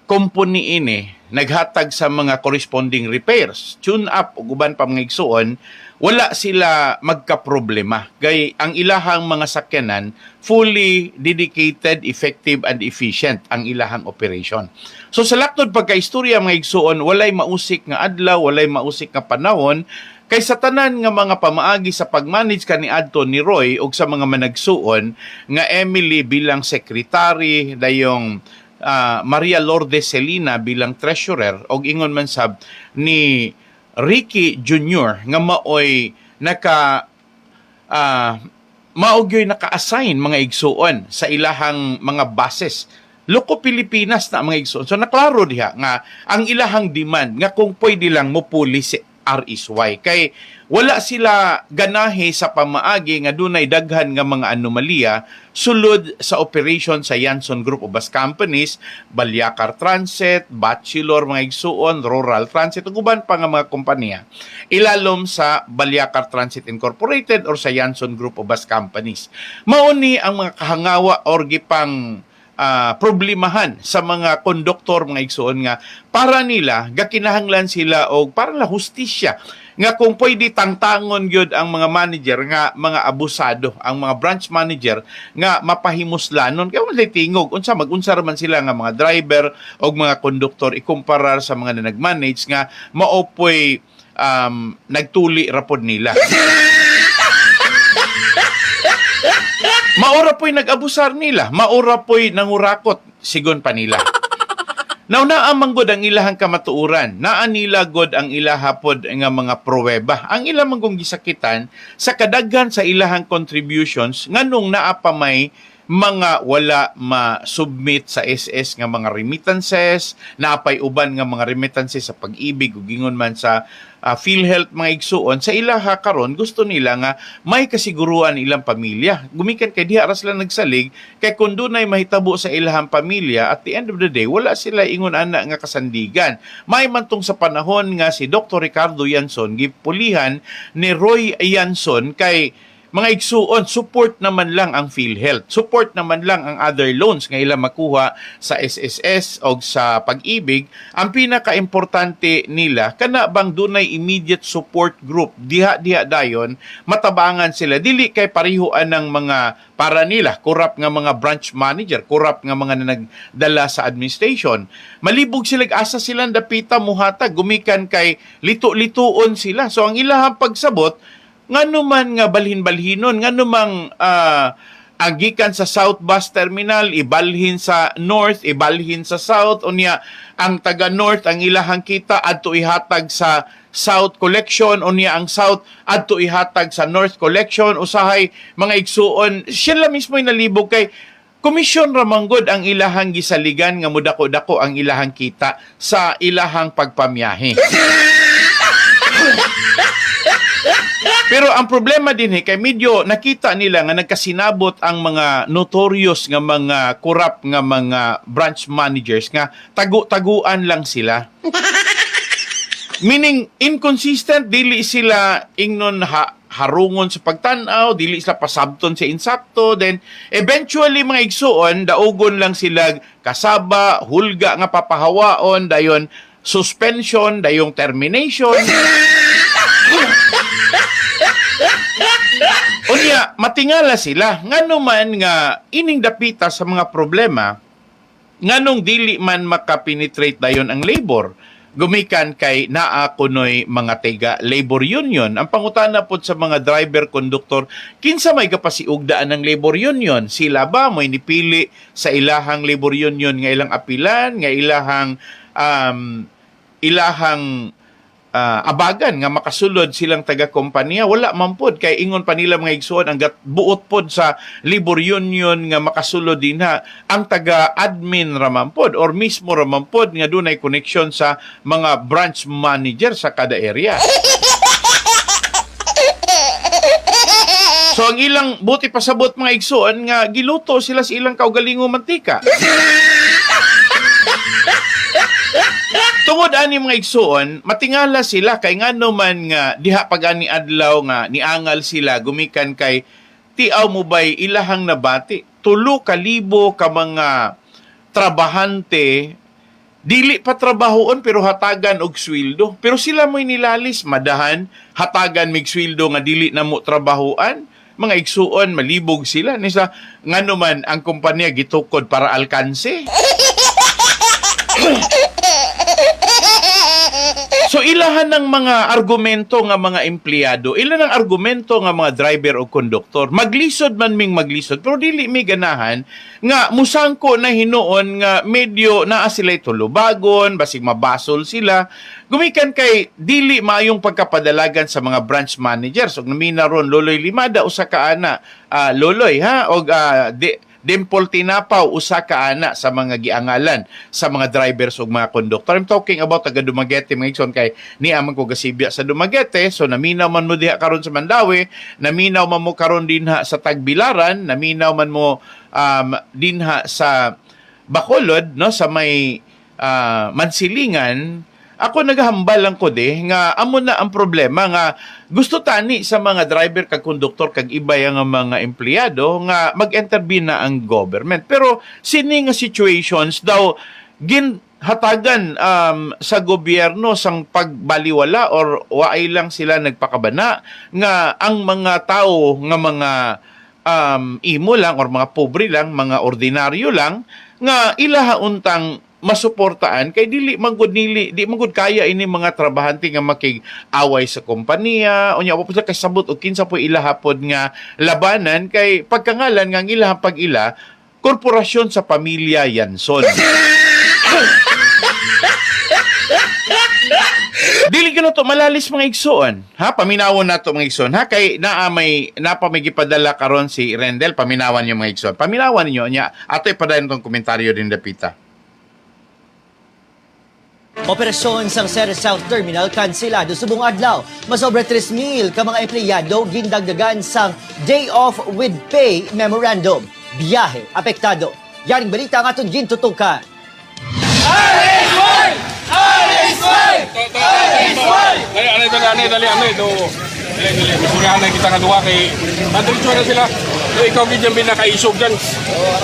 company ini naghatag sa mga corresponding repairs, tune up ug uban pa mga igsuon, wala sila magkaproblema. Gay ang ilahang mga sakyanan fully dedicated, effective, and efficient ang ilahang operation. So sa laktod pagkaistorya mga igsuon, walay mausik nga adlaw, walay mausik nga panahon, kay sa tanan nga mga pamaagi sa pagmanage kaniadto ni Roy ug sa mga managsuon nga Emily bilang secretary, dayong Maria Lourdes Celina bilang treasurer, og ingon man sab ni Ricky Jr. nga maoy maogyoy naka-assign mga igsuon sa ilahang mga bases. Loko Pilipinas na mga igsuon. So naklaro diha nga ang ilahang demand nga kung pwede lang mopuli si RSY. Kay wala sila ganahe sa pamaagi nga dunay daghan nga mga anomalya sulod sa operation sa Yanson Group of Bus Companies, Balyacar Transit, Bachelor mga igsuon, Rural Transit, ug uban pa nga mga kompanya. Ilalom sa Balyacar Transit Incorporated or sa Yanson Group of Bus Companies. Mauni ang mga kahangawa or gipang problemahan sa mga konduktor mga igsuon nga para nila gakinahanglan sila og parang la hustisya nga kung pwede tangtangon gyud ang mga manager nga mga abusado, ang mga branch manager nga mapahimuslanon kay wala tingog unsa magunsa man sila nga mga driver og mga konduktor ikumparar sa mga nag-manage nga maopoy nagtuli rapod nila. Maura po'y nag-abusar nila. Maura po'y nangurakot, sigon pa nila. Now, naamang god ang ilahang kamatuuran. Naan nila god ang ilahapod nga mga pruweba. Ang ilang manggong gisakitan sa kadaghan sa ilahang contributions nganong naapamay mga wala ma-submit sa SS nga mga remittances, naapay uban nga mga remittances sa pag-ibig ug gingon man sa PhilHealth mga igsuon sa ilaha karon gusto nila nga may kasiguruan ilang pamilya. Gumikan kay diha ra sila nagsalig kay kun dunay mahitabo sa ilahang pamilya at the end of the day wala sila ingon ana nga kasandigan. May man tong sa panahon nga si Dr. Ricardo Yanson gipulihan ni Roy Yanson kay mga igsuon, support naman lang ang PhilHealth. Support naman lang ang other loans nga ilang makuha sa SSS o sa pag-ibig. Ang pinaka-importante nila, kana bang dunay immediate support group, diha-diha dayon, matabangan sila. Dili kay parihuan ng mga para nila, corrupt nga mga branch manager, corrupt nga mga nagdala sa administration. Malibog sila, asa silang dapita muhatag, gumikan kay lito-lituon sila. So ang ilahang pagsabot, ngano man nga balhin-balhinon, ngano mang agikan sa South Bus Terminal, ibalhin sa North, ibalhin sa South, unya ang taga North, ang ilahang kita, adto ihatag sa South Collection, unya ang South, adto ihatag sa North Collection, usahay mga igsuon, siya mismo yung nalibog kay komisyon ramanggod ang ilahang gisaligan nga mudako-dako ang ilahang kita sa ilahang pagpamyahe. Pero ang problema din kay medyo nakita nila nga nagkasinabot ang mga notorious nga mga corrupt nga mga branch managers nga tagu-taguan lang sila. Meaning inconsistent, dili sila ingnon harungon sa pagtanaw, dili sila pasabton sa insakto, then eventually mga igsuon daugon lang sila kasaba, hulga nga papahawaon, dayon suspension, dayong termination. Unya, matingala sila. Ngano man nga ining dapita sa mga problema, nganong dili man makapenetrate dayon ang labor. Gumikan kay naa kunoy mga tega labor union. Ang pangutana pod sa mga driver, conductor, kinsa may kapasiugdaan ng labor union? Sila ba may nipili sa ilahang labor union nga ilang apilan, nga ilahang abagan nga makasulod silang taga-kompanya? Wala man pod kay ingon pa nila mga igsuon ang buot pod sa labor union nga makasulod din ang taga-admin raman pod or mismo raman pod nga dunay connection sa mga branch manager sa kada area. So ang ilang buti pasabot mga igsuon nga giluto sila sa ilang kaugalingong mantika. Tungod ani mga igsuon, matingala sila kay ngano man nga diha pagani adlaw nga niangal sila gumikan kay tiaw mo bay ilahang nabati 3,000 ka mga trabahante dili pa trabahoon pero hatagan og sweldo. Pero sila mo'y nilalis, madahan, hatagan mig sweldo nga dili na mo trabahoan. Mga igsuon, malibog sila. Nisa, nga naman ang kumpanya gitukod para alkanse. So ilahan ng mga argumento nga mga empleyado, ilan ang argumento nga mga driver o konduktor. Maglisod man ming maglisod, pero dili may ganahan nga musangko na hinuon nga medyo naa sila tulubagon, basig mabasol sila. Gumikan kay dili maayong pagkapadalagan sa mga branch managers. Og namina ron Loloy Limada usa ka ana, Loloy ha, og Dimple Tinapaw, usa ka ana sa mga giangalan sa mga drivers ug mga konduktor. I'm talking about taga Dumaguete mga igsoon kay ni amang ko gasibya sa Dumaguete, so naminaw man mo diha karon sa Mandawi, naminaw man mo karon dinha sa Tagbilaran, naminaw man mo dinha sa Bacolod, no, sa may Mansilingan. Ako naghambal lang ko nga amo na ang problema nga gusto tani sa mga driver kag konduktor kag iba yang mga empleyado nga mag-intervene na ang government. Pero sini nga situations daw ginhatagan sa gobyerno sang pagbaliwala or waay lang sila nagpakabana nga ang mga tao nga mga imo lang or mga pobre lang, mga ordinaryo lang nga ilaha untang masuportaan kay di manggod kaya ini mga trabahante nga makig-away sa kompanya unya pa sila kasabot og kinsa po ilahapod nga labanan kay pagkangalan nga ila pag-ila korporasyon sa pamilya Yanson. Dili gano to malalis mga igsoon. Ha, paminawon nato mga igsoon. Ha, kay napa may gipadala karon si Rendel, paminawan niyo mga igsoon. Paminawan niyo nya ato ipadayon tong komentaryo din dapita. Operasyon sang Ceres South Terminal kanselado subong adlaw. Masobra 3,000 ka mga empleyado gindagdagan sang Day Off with Pay Memorandum. Biyahe apektado. Yaring balita nga aton gintutukan.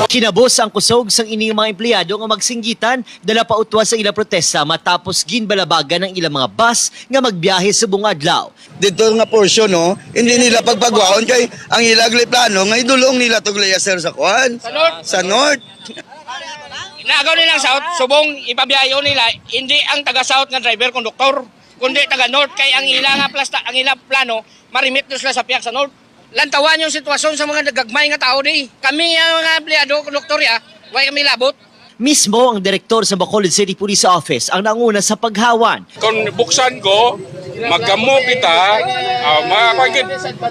Kinabos ang kusog sang ining mga empleyado nga magsinggitan dala pa utwas sa ilang protesta matapos ginbalabagan ng ilang mga bus nga magbiyahe subong adlaw. Dito nga portion no, hindi nila pagpagwaon kay ang ilagli plano nga idulong nila tog layaser sa kuan sa north. Naagaw nilang South, subong ipabiyayo nila, hindi ang taga-South nga driver, konduktor, kundi taga-North, kay ang ilang plano, marimit na sila sa piyak sa North. Lantawan yung sitwasyon sa mga nagagmay nga tao di. Kami ang mga empleyado, konduktor ya, way kami labot. Mismo ang direktor sa Bacolod City Police Office ang nanguna sa paghawan. Kung buksan ko, magkamo kita,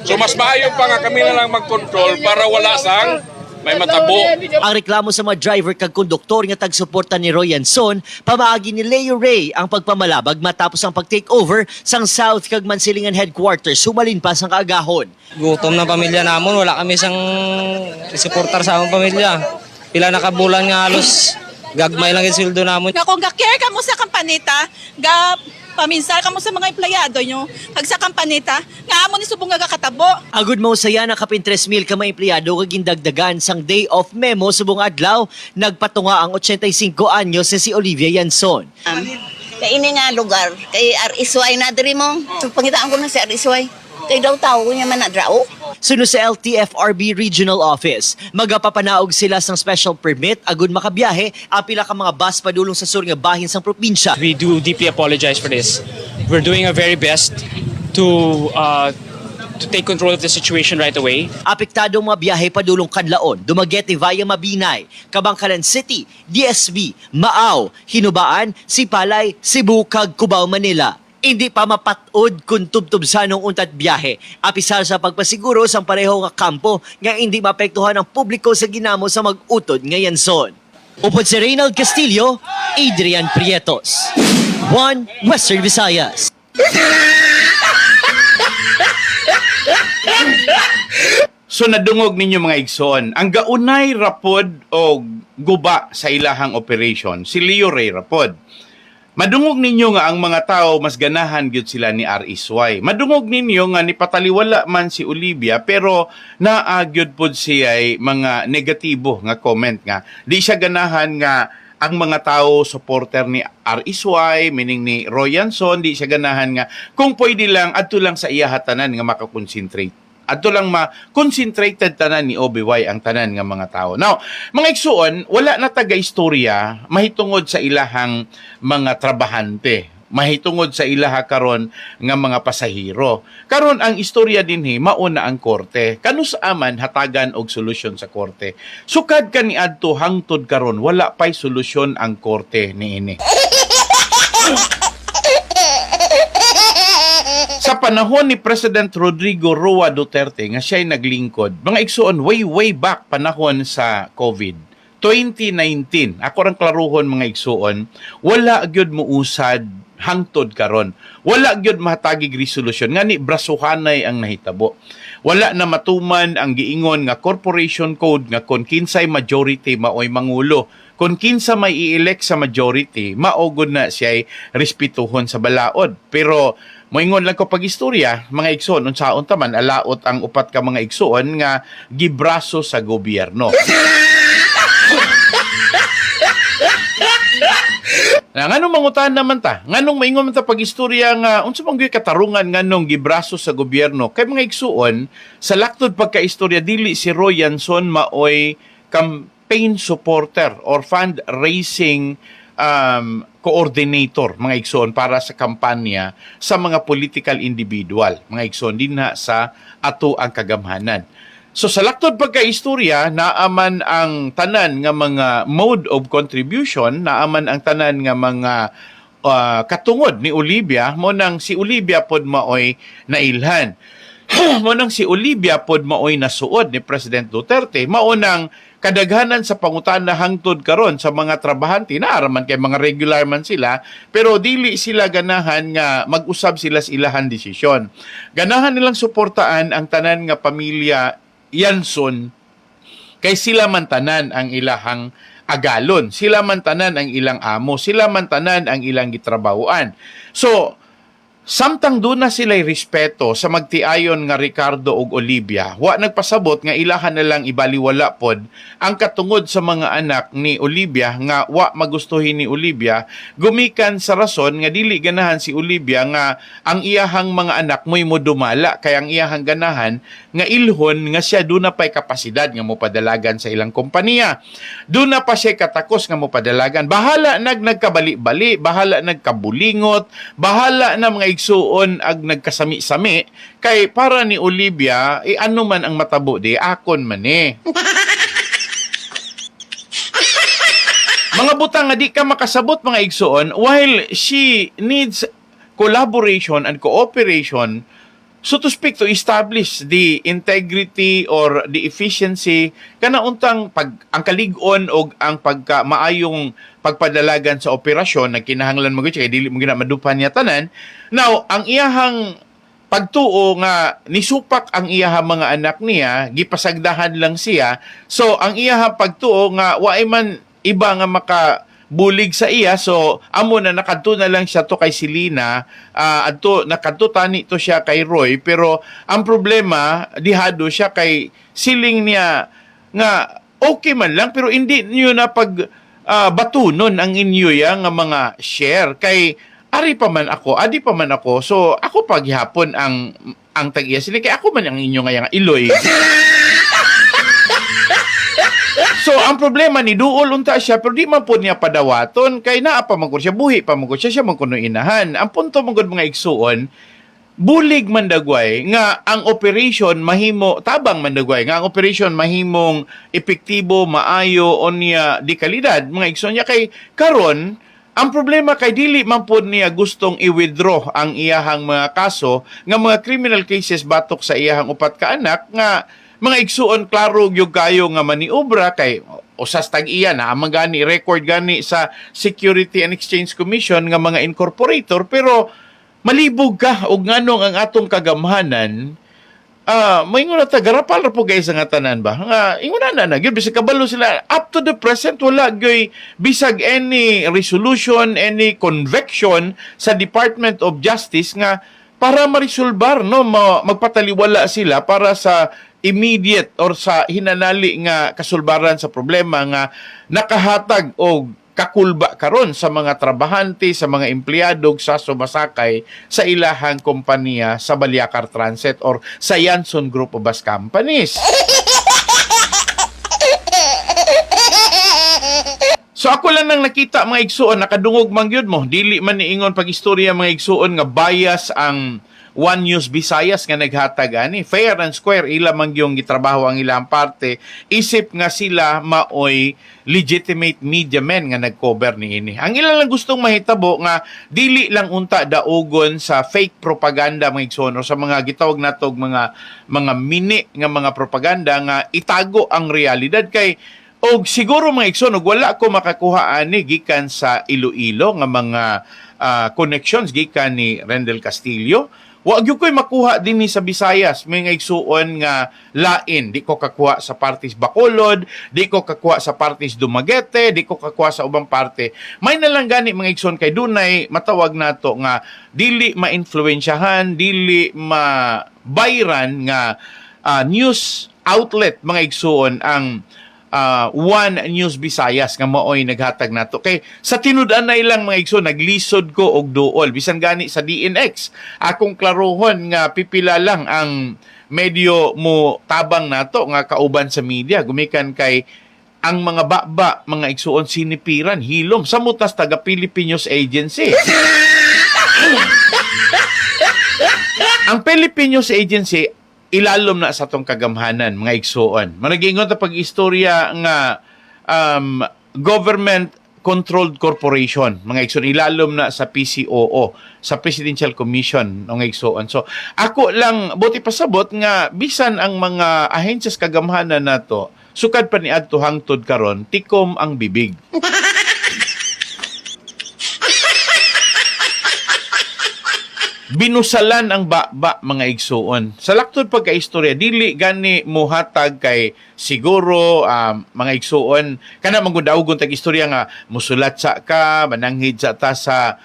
so mas maayo pa nga kami na lang mag-control para wala sang may matabo. Ang reklamo sa mga driver kag konduktor nga tagsuporta ni Roy Yanson, pamaagi ni Leo Ray ang pagpamalabag matapos ang pag-takeover sang South kag Mansilingan headquarters sumalin pa sang kaagahon. Gutom na pamilya namon, wala kami sang suportar sa among pamilya. Pila na kabulan nga halos gagmay lang yung sweldo namon. Nga kung ga-care ka mo sa kampanita, paminsar ka mo sa mga empleyado nyo, pag sa kampanita, nga amo ni subong nga katabo. Agud mo saya na kapin 3,000 ka mga empleyado kag gindagdagan sang day off memo subong adlaw, nagpatunga ang 85 anyos si Olivia Yanson. Kay ini nga lugar, kay RSY na diri mo. So pangitaan ko na si RSY. Kay daw tao niya man na drao. Sunod sa LTFRB Regional Office, magapapanaog sila sang special permit agud makabiyahe ang pila ka mga bus padulong sa sur nga bahin sang probinsya. We do deeply apologize for this. We're doing our very best to take control of the situation right away. Apektado mga biyahe padulong Kadlaon, Dumaguete via Mabinay, Kabangkalan City, DSB, Maaw, Hinubaan, Sipalay, Cebu kag Cubao, Manila. Hindi pa mapatod kung tubtubsanong untat biyahe. Apisar sa pagpasiguro sa pareho nga kampo nga hindi maapektuhan ang publiko sa ginamo sa mag-utod nga Yanson. Upod si Reynald Castillo, Adrian Prietos. 1 Western Visayas. So nadungog ninyo mga igsoon, ang gaunay rapod o guba sa ilahang operation, si Leo Ray rapod. Madungog ninyo nga ang mga tao mas ganahan gyud sila ni RSY. Madungog ninyo nga nipataliwala man si Olivia pero naagyod pod siya mga negatibo nga comment nga. Di siya ganahan nga ang mga tao supporter ni RSY, meaning ni Roy Yanson, di siya ganahan nga kung pwede lang adto lang sa iya hatanan nga makakonsentrate. Adto lang ma-concentrated tanan ni OBY ang tanan nga mga tao. Now, mga igsuon, wala na taga-istorya mahitungod sa ilahang mga trabahante, mahitungod sa ilaha karon nga mga pasahero. Karon ang istorya dinhi mauna ang korte. Kanus aman hatagan og solusyon sa korte. Sukad kaniadto hangtod karon wala pay solusyon ang korte niini. Sa panahon ni President Rodrigo Roa Duterte nga siya'y naglingkod, mga igsuon way back panahon sa COVID 2019, ako rang klaruhon mga igsuon, wala gyud mo usad hangtod karon. Wala gyud mahatagig resolution nga ni brasuhanay ang nahitabo. Wala na matuman ang giingon nga corporation code nga kon kinsay majority maoy mangulo. Kung kinsa may i-elect sa majority, maugod na siya'y respetuhon sa balaod. Pero moingon lang ko pag-istorya, mga igsoon, unsaon taman, alaot ang upat ka mga igsoon nga gibraso sa gobyerno. Nganong mangutan naman ta? Nganong maingon man ta pag-istorya nga unsa man gyud katarungan nganong gibraso sa gobyerno? Kay mga igsuon, sa laktod pagka-istorya dili si Roy Yanson maoy campaign supporter or fundraising coordinator, mga igsoon, para sa kampanya sa mga political individual, mga igsoon, din na sa ato ang kagamhanan. So sa laktod pagka-istorya, naaman ang tanan nga mga mode of contribution, naaman ang tanan nga mga katungod ni Olivia, mo nang si Olivia pod maoy nailhan. Mo nang si Olivia pod maoy nasuod ni President Duterte, mao nang kadaghanan sa pangutana hangtod karon sa mga trabahante, naaraman kay mga regular man sila, pero dili sila ganahan nga mag-usab sila sa ilahan desisyon. Ganahan nilang suportaan ang tanan nga pamilya Yanson kay sila man tanan ang ilahang agalon, sila man tanan ang ilang amo, sila man tanan ang ilang gitrabahuan. So samtang doon na sila'y respeto sa magtiayon nga Ricardo ug Olivia, wa nagpasabot nga ilahan na lang ibaliwala pod ang katungod sa mga anak ni Olivia nga wa magustuhin ni Olivia, gumikan sa rason nga dili ganahan si Olivia nga ang iyahang mga anak mo'y modumala, kay ang iyahang ganahan nga ilhon nga siya doon na pa'y kapasidad nga mopadalagan sa ilang kompanya. Doon na pa siya katakos nga mopadalagan. Bahala nagkabali-bali, bahala nagkabulingot, bahala na mga igsuon ag nagkasami-sami, kay para ni Olivia, ano man ang matabo di, akon man eh. Mga butang nga di ka makasabot mga igsuon, while she needs collaboration and cooperation, so to speak, to establish the integrity or the efficiency, kanauntang ang kalig-on o ang maayong pagpadalagan sa operasyon na kinahanglan mo kaya dili mo ginamadupan niya tanan. Now, ang iyahang pagtuo nga nisupak ang iyahang mga anak niya, gipasagdahan lang siya. So, ang iyahang pagtuo nga waay man iba nga makabulig sa iya, so amo na nakadto na lang siya to kay Silina, adto nakadto tani to siya kay Roy, pero ang problema dihado siya kay siling niya nga okay man lang, pero hindi niyo na pag batunon ang inyo nga mga share, kay adi pa man ako, so ako paghapon ang tag-iya sila, kay ako man ang inyo nga iloy. So, ang problema ni duol unta siya, pero di man po niya padawaton, kay naa pa man siya, buhi pa man siya man kuno inahan. Ang punto man mga igsuon, bulig man dagway nga ang operation mahimo, tabang man dagway nga ang operation mahimong epektibo, maayo, onya di kalidad, mga igsuon niya, kay karon ang problema kay dili man po niya gustong i-withdraw ang iyahang mga kaso nga mga criminal cases batok sa iyahang upat ka anak nga mga igsuon, klaro yung kayo nga maniobra kay usas tag-iya na magani record gani sa Security and Exchange Commission nga mga incorporator, pero malibog ka og nganong ang atong kagamhanan moingon na tagarapal ra po guys nga tanan ba nga ingon na gyud bisag kabalo sila up to the present wala gyud bisag any resolution, any conviction sa Department of Justice nga para marisolbar, no, magpataliwala sila para sa immediate or sa hinanali nga kasulbaran sa problema nga nakahatag og kakulba karon sa mga trabahante, sa mga empleyado sa sumasakay sa ilahang kompanya sa Balyacar Transit or sa Yanson Group of Bus Companies. So ako lang nang nakita mga igsuon, nakadungog man gyud mo, dili man niingon pag-istorya mga igsuon nga bias ang One News Visayas nga naghatag ani. Fair and square ila man gyung gitrabaho ang ilang parte, isip nga sila maoy legitimate media men nga nag-cover niini. Ang ilang lang gustong mahitabo nga dili lang unta daogon sa fake propaganda mga igsuon o sa mga gitawag natog mga mini nga mga propaganda nga itago ang realidad kay og siguro mga igsoon, wala ko makakuha ani gikan sa Iloilo nga mga connections gikan ni Rendel Castillo. Wa gyud ko'y makuha din ni sa Visayas mga igsuon nga lain. Di ko kakuha sa parties Bacolod, di ko kakuha sa parties Dumaguete, di ko kakuha sa ubang parte. May nalang gani mga igsoon kay dunay matawag nato nga dili ma-influensyahan, dili ma-bayran nga news outlet mga igsuon ang One News Visayas nga maoy naghatag nato kay sa tinud-an na ilang mga igsoon naglisod ko og duol bisan gani sa DNX akong klarohon nga pipila lang ang medyo mo tabang nato nga kauban sa media gumikan kay ang mga baba mga igsoon sinipiran hilom sa mutas taga Philippine News Agency. Ang Philippine News Agency ilalom na sa tong kagamhanan mga igsuon. Managingon ta pag-istorya nga government controlled corporation mga igsuon ilalom na sa PCOO sa Presidential Commission mga igsuon. So ako lang buti pasabot nga bisan ang mga ahensya sa kagamhanan nato sukad pa ni adto hangtod karon tikom ang bibig. Binusalan ang baba mga igsuon. Sa laktod pagkaistorya, dili gani muhatag kay siguro mga igsuon kana mangudawgon tag istorya nga musulat sa ka, mananghid sa ta sa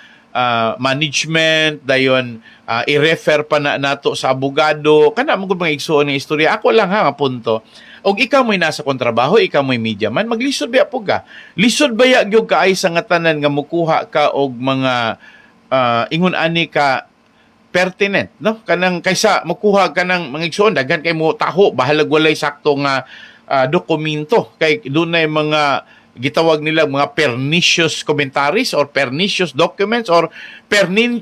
management, dayon i-refer pa na nato sa abogado, kana mangud mga igsuon nga istorya. Ako lang ha nga punto. Og ikaw mo'y nasa kontrabaho, ikaw mo'y media man, maglisod ba po ka? Lisod ba ya gyud kaay sa nga tanan nga mukuha ka og mga ingon ani ka pertinent, no? Kanang kaysa makuha ka ng mga igsoon, daghan kay mo taho, bahalag walay sakto nga dokumento. Kay dunay mga gitawag nila mga pernicious commentaries or pernicious documents or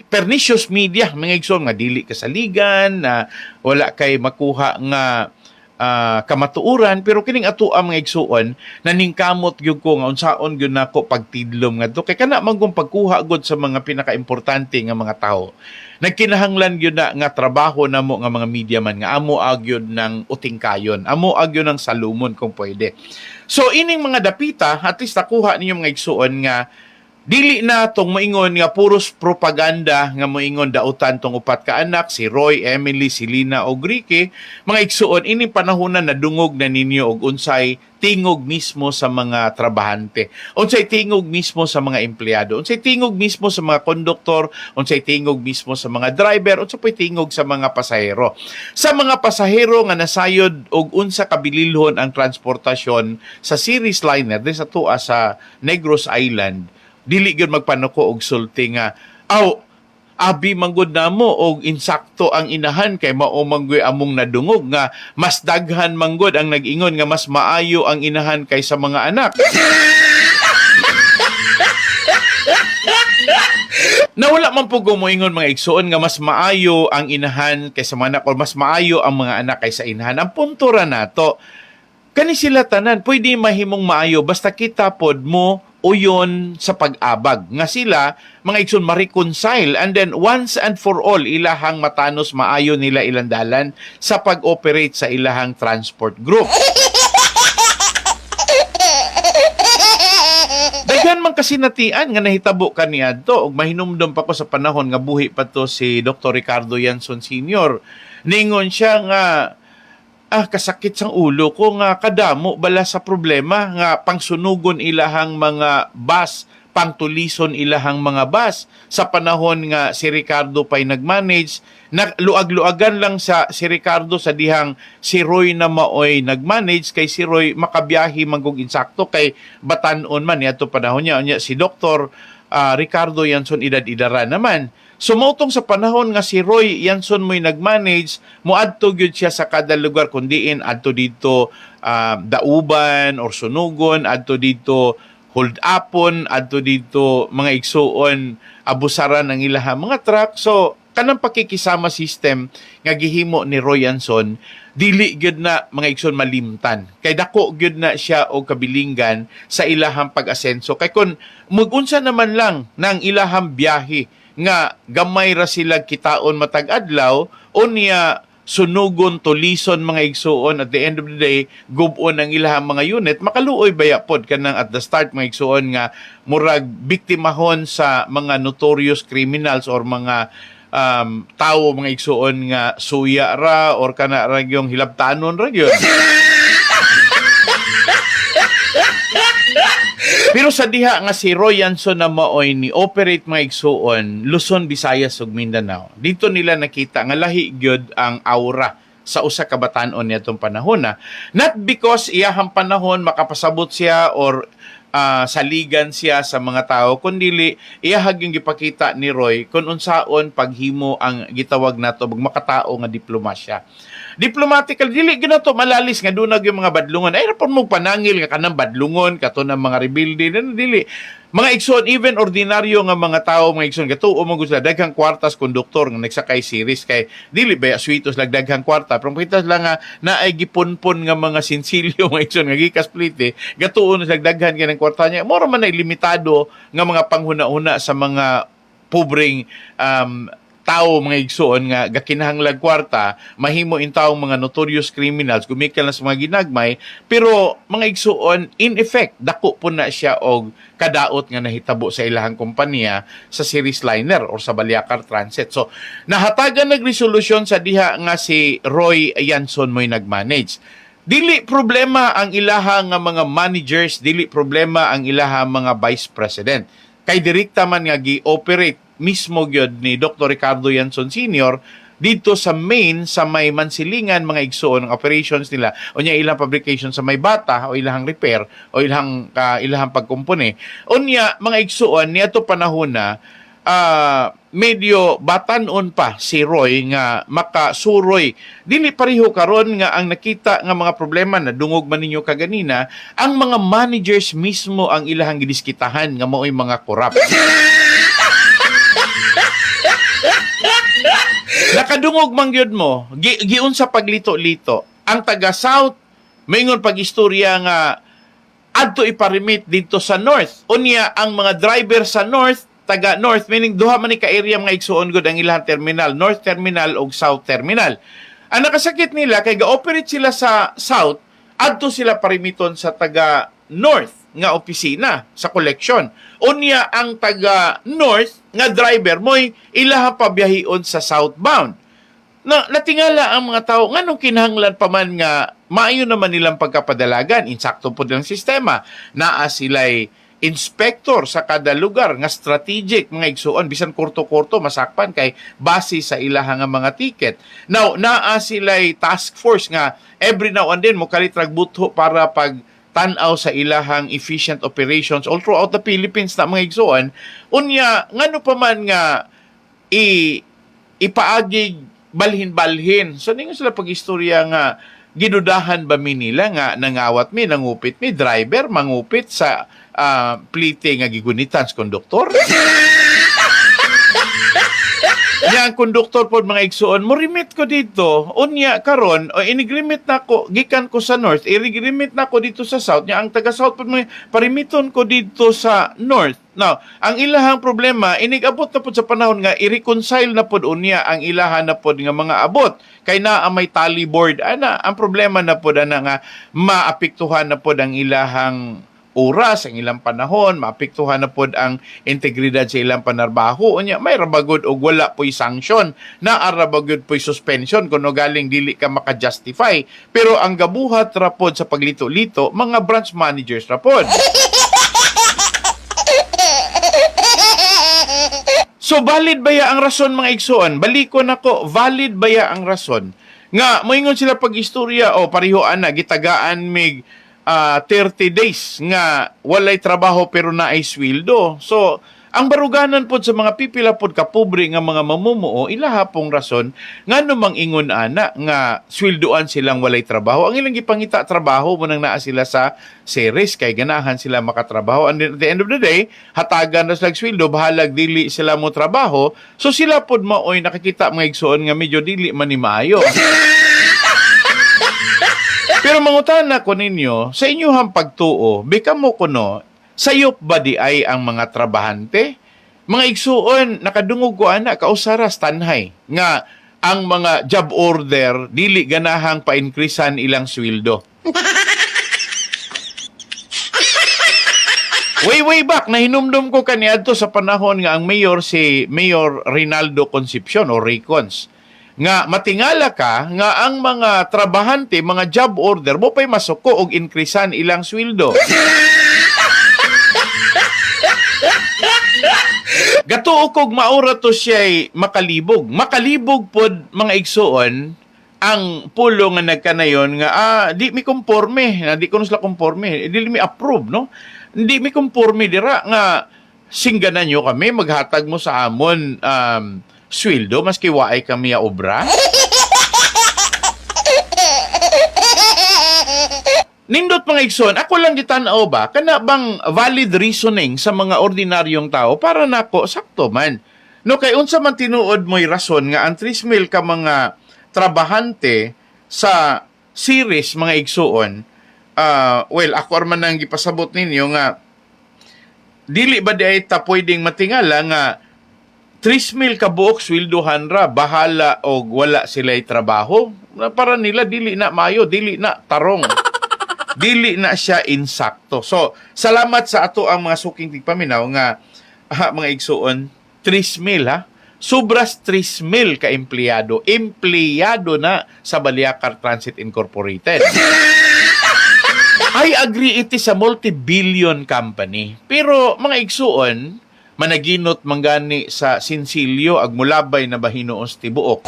pernicious media, mga igsoon nga dili kasaligan, na wala kay makuha nga kamatuuran, pero kining ato ang mga igsuon naningkamot gyud ko nga unsaon gyud nako pagtidlom ngadto kay kana man kung pagkuha gud sa mga pinakaimportante nga mga tawo. Nagkinahanglan gyud na nga trabaho namo nga mga media man nga amo agyod ng utingkayon, amo agyod ng salumon kung pwede. So ining mga dapita at least nakuha ninyo mga igsuon nga dili na tong moingon nga puros propaganda nga moingon dautan tong upat ka anak, si Roy, Emily, si Lina o Ricky. Mga igsuon, ini panahonan na dungog na ninyo og unsay tingog mismo sa mga trabahante. Unsay tingog mismo sa mga empleyado. Unsay tingog mismo sa mga konduktor. Unsay tingog mismo sa mga driver. Unsay pa'y tingog sa mga pasahero. Sa mga pasahero nga nasayod og unsa kabililhon ang transportasyon sa series liner sa tuwa sa Negros Island, dili gyud magpanuko og sulti nga abi manggod namo og insakto ang inahan kay mao manggoy among nadungog nga mas daghan manggod ang nag-ingon nga mas maayo ang inahan kaysa mga anak. Nawala man po gumoingon mga igsuon nga mas maayo ang inahan kaysa mga anak o mas maayo ang mga anak kaysa inahan. Ang punto ra nato kani sila tanan pwede mahimong maayo basta kita pod mo uyon sa pag-abag nga sila mga igsoon ma-reconcile and then once and for all ilahang matanos maayo nila ilandalan sa pag-operate sa ilahang transport group. Daghan man kasi natian nga nahitabo kaniadto og mahinumdom pa ko sa panahon nga buhi pa to si Dr. Ricardo Yanson Sr. Ningon siya nga kasakit sang ulo ko nga kadamo bala sa problema nga pangsunugon ilahang mga bus pangtulison ilahang mga bus. Sa panahon nga si Ricardo pa'y nag-manage, luag-luagan lang si Ricardo sa dihang si Roy na maoy nag-manage, kay si Roy makabiyahi manggug insakto kay Batanon man niya panahon niya si Dr. Ricardo Yanson edad-idara naman. Sumutong sa panahon nga si Roy Yanson mo'y nag-manage, muadto gyud siya sa kada lugar kundiin adto dito Dauban or Sunugon, adto dito hold-upon, adto dito mga igsuon abusaran ng ilahang mga truck. So kanang pakikisama system nga gihimo ni Roy Yanson, dili gyud na mga igsoon malimtan. Kay dako gyud na siya og kabilinggan sa ilahang pag-asenso. Kay kun mugunsa naman lang ng ilahang biyahe nga gamay ra sila kitaon matag adlaw, unya sunugon tulison mga igsuon, at the end of the day gubon ang ilahang mga unit, makaluoy baya pod kanang at the start mga igsuon nga murag biktimahon sa mga notorious criminals or mga tao mga igsuon nga suya ra or kana ra yung hilabtanon ra gyud. Pero sa diha nga si Roy Yanson na maoy ni operate mga igsuon Luzon, Visayas ug Mindanao, dito nila nakita nga lahi gyud ang aura sa usa ka batan-on nitong panahon na not because iyahang panahon makapasabot siya or saligan siya sa mga tao, kundi iyahag yung gipakita ni Roy kung unsaon paghimo ang gitawag nato makatao nga diplomasya. Diplomatical, dili ginato malalis nga dunag yung mga badlungon. Ay rapon mo panangil nga kanang badlungon kato ng mga rebuilde, dili. Mga igsoon, even ordinaryo nga mga tao, mga igsoon, gatuo mo gusto daghang kwartas konduktor nga nagsakay series kay dili ba sweetos lag daghang kwarta, pero kita lang nga na ay gipunpon nga mga sinsilyo mga igsoon nga gikas plite, gatuo na lag daghan kanang kwarta niya. Mora man ay limitado nga mga panghuna-una sa mga pobreng tao mga igsoon nga gakinahanglag kwarta, mahimo in taong mga notorious criminals gumikal na sa mga ginagmay, pero mga igsoon in effect dako po na siya og kadaot nga nahitabo sa ilahang kompanya sa series liner or sa Balyacar Transit. So nahatagan nagresolusyon sa diha nga si Roy Yanson mo'y nagmanage. Dili problema ang ilahang nga mga managers, dili problema ang ilahang mga vice president. Kay direkta man nga gi-operate mismo gyud ni Dr. Ricardo Yanson Sr. dito sa main sa may Mansilingan mga igsoon ng operations nila unya ilang fabrication sa may bata o ilang repair o ilang pagkumpone. Unya mga igsoon niadto panahon na medyo batanon pa si Roy nga makasuroy. Dili pareho karon nga ang nakita nga mga problema na dungog man ninyo kaganina, ang mga managers mismo ang ilahang gidiskitahan nga mao'y mga korap. Nakadungog man gyud mo, giun sa paglito-lito. Ang taga South maingon pag-istorya nga adto iparimit dito sa North. Unya ang mga driver sa North, taga North, meaning duha man ni ka area mga igsuon gud ang ilang terminal, North Terminal ug South Terminal. Ang nakasakit nila kay ga-operate sila sa South, adto sila parimiton sa taga North nga opisina sa collection. Unya ang taga North nga driver mo'y ilaha pabiyahion sa southbound. Natingala ang mga tao, nganong kinahanglan pa man nga maayo naman nilang pagkapadalagan, insakto po ng sistema. Naa sila'y inspector sa kada lugar nga strategic mga igsuon, bisan kurto-kurto masakpan kay base sa ilahang nga mga ticket. Now, naa sila'y task force nga every now and then mo kalitrag butho para pag tanaw sa ilahang efficient operations all throughout the Philippines na mga igsuon. Unya, ngano pa man nga ipaagig balhin-balhin. So, ningon sila pag-istorya nga gidudahan ba mi nila nga nangawat mi, nangupit mi, driver, mangupit sa plite nga gigunitan sa konduktor. Yang konduktor po mga igsuon, mo remit ko dito, unya karon o inigrimit na ko, gikan ko sa North, irigrimit na ko dito sa South, nya ang taga South po mga parimiton ko dito sa North. Now, ang ilahang problema, inigabot na po sa panahon nga, i-reconcile na po unya ang ilahan na po nga mga abot. Kay na may tally board, ang problema na po na nga, maapektuhan na po ang ilahang oras, ang ilang panahon, maapektuhan na po ang integridad sa ilang panarbaho. Unya, may rabagod o wala po'y sanction, na arabagod po'y suspension kung no galing dili ka makajustify. Pero ang gabuhat rapod sa paglito-lito, mga branch managers rapod. So valid ba ya ang rason mga igsoon? Baliko nako, valid ba ya ang rason? Nga moingon sila pag istorya o parihoan na gitagaan mig 30 days nga walay trabaho pero naay sweldo. So ang baruganan pod sa mga pipila pod ka pobre nga mga mamumuo ilaha pong rason nga numang ingon ana nga sweldoan silang walay trabaho. Ang ilang gipangita trabaho mo nang naa sila sa series kay ganahan sila makatrabaho, and at the end of the day hatagan na sila sweldo bahalag dili sila mo trabaho, so sila pod maoy nakikita mga igsoon nga medyo dili man ni maayo. Pero mangutana ko ninyo sa inyong pagtuo bika mo kuno sayop ba di ay ang mga trabahante? Mga igsuon, nakadungog ko ana, kausara, stanhay, nga ang mga job order, dili ganahang pa-increasean ilang sweldo. Way back, nahinumdum ko kaniadto sa panahon nga ang mayor si Mayor Rinaldo Concepcion o Raycons. Nga matingala ka nga ang mga trabahante, mga job order, mo pa'y masuko og increasean ilang sweldo. Gatuo kog maura to siya'y makalibog. Makalibog pod mga igsuon ang pulo nga nagkanayon nga di mi konforme, di ko sila konforme, di mi approve no. Di mi konforme dira nga singganan nyo kami maghatag mo sa amon sweldo maski waay kami a obra. Nindot mga igsoon, ako lang gitanaw ba, kana bang valid reasoning sa mga ordinaryong tao para nako sakto man. No, kay unsa man tinuod mo'y rason nga ang 3,000 ka mga trabahante sa series mga igsoon, well, ako man nang gipasabot ninyo nga, dili ba di ay ta pwedeng matingala nga 3,000 ka buok sweldohan ra, bahala o wala sila'y trabaho. Para nila, dili na mayo, dili na tarong. Dili na siya insakto. So, salamat sa ato ang mga suking tigpaminaw nga mga igsuon, 3,000 ha. Sobras 3,000 ka empleyado. Empleyado na sa Baliacar Transit Incorporated. I agree it is a multi-billion company. Pero mga igsuon, managinot manggani sa sinsilyo agmulabay na bahinoos tibuok.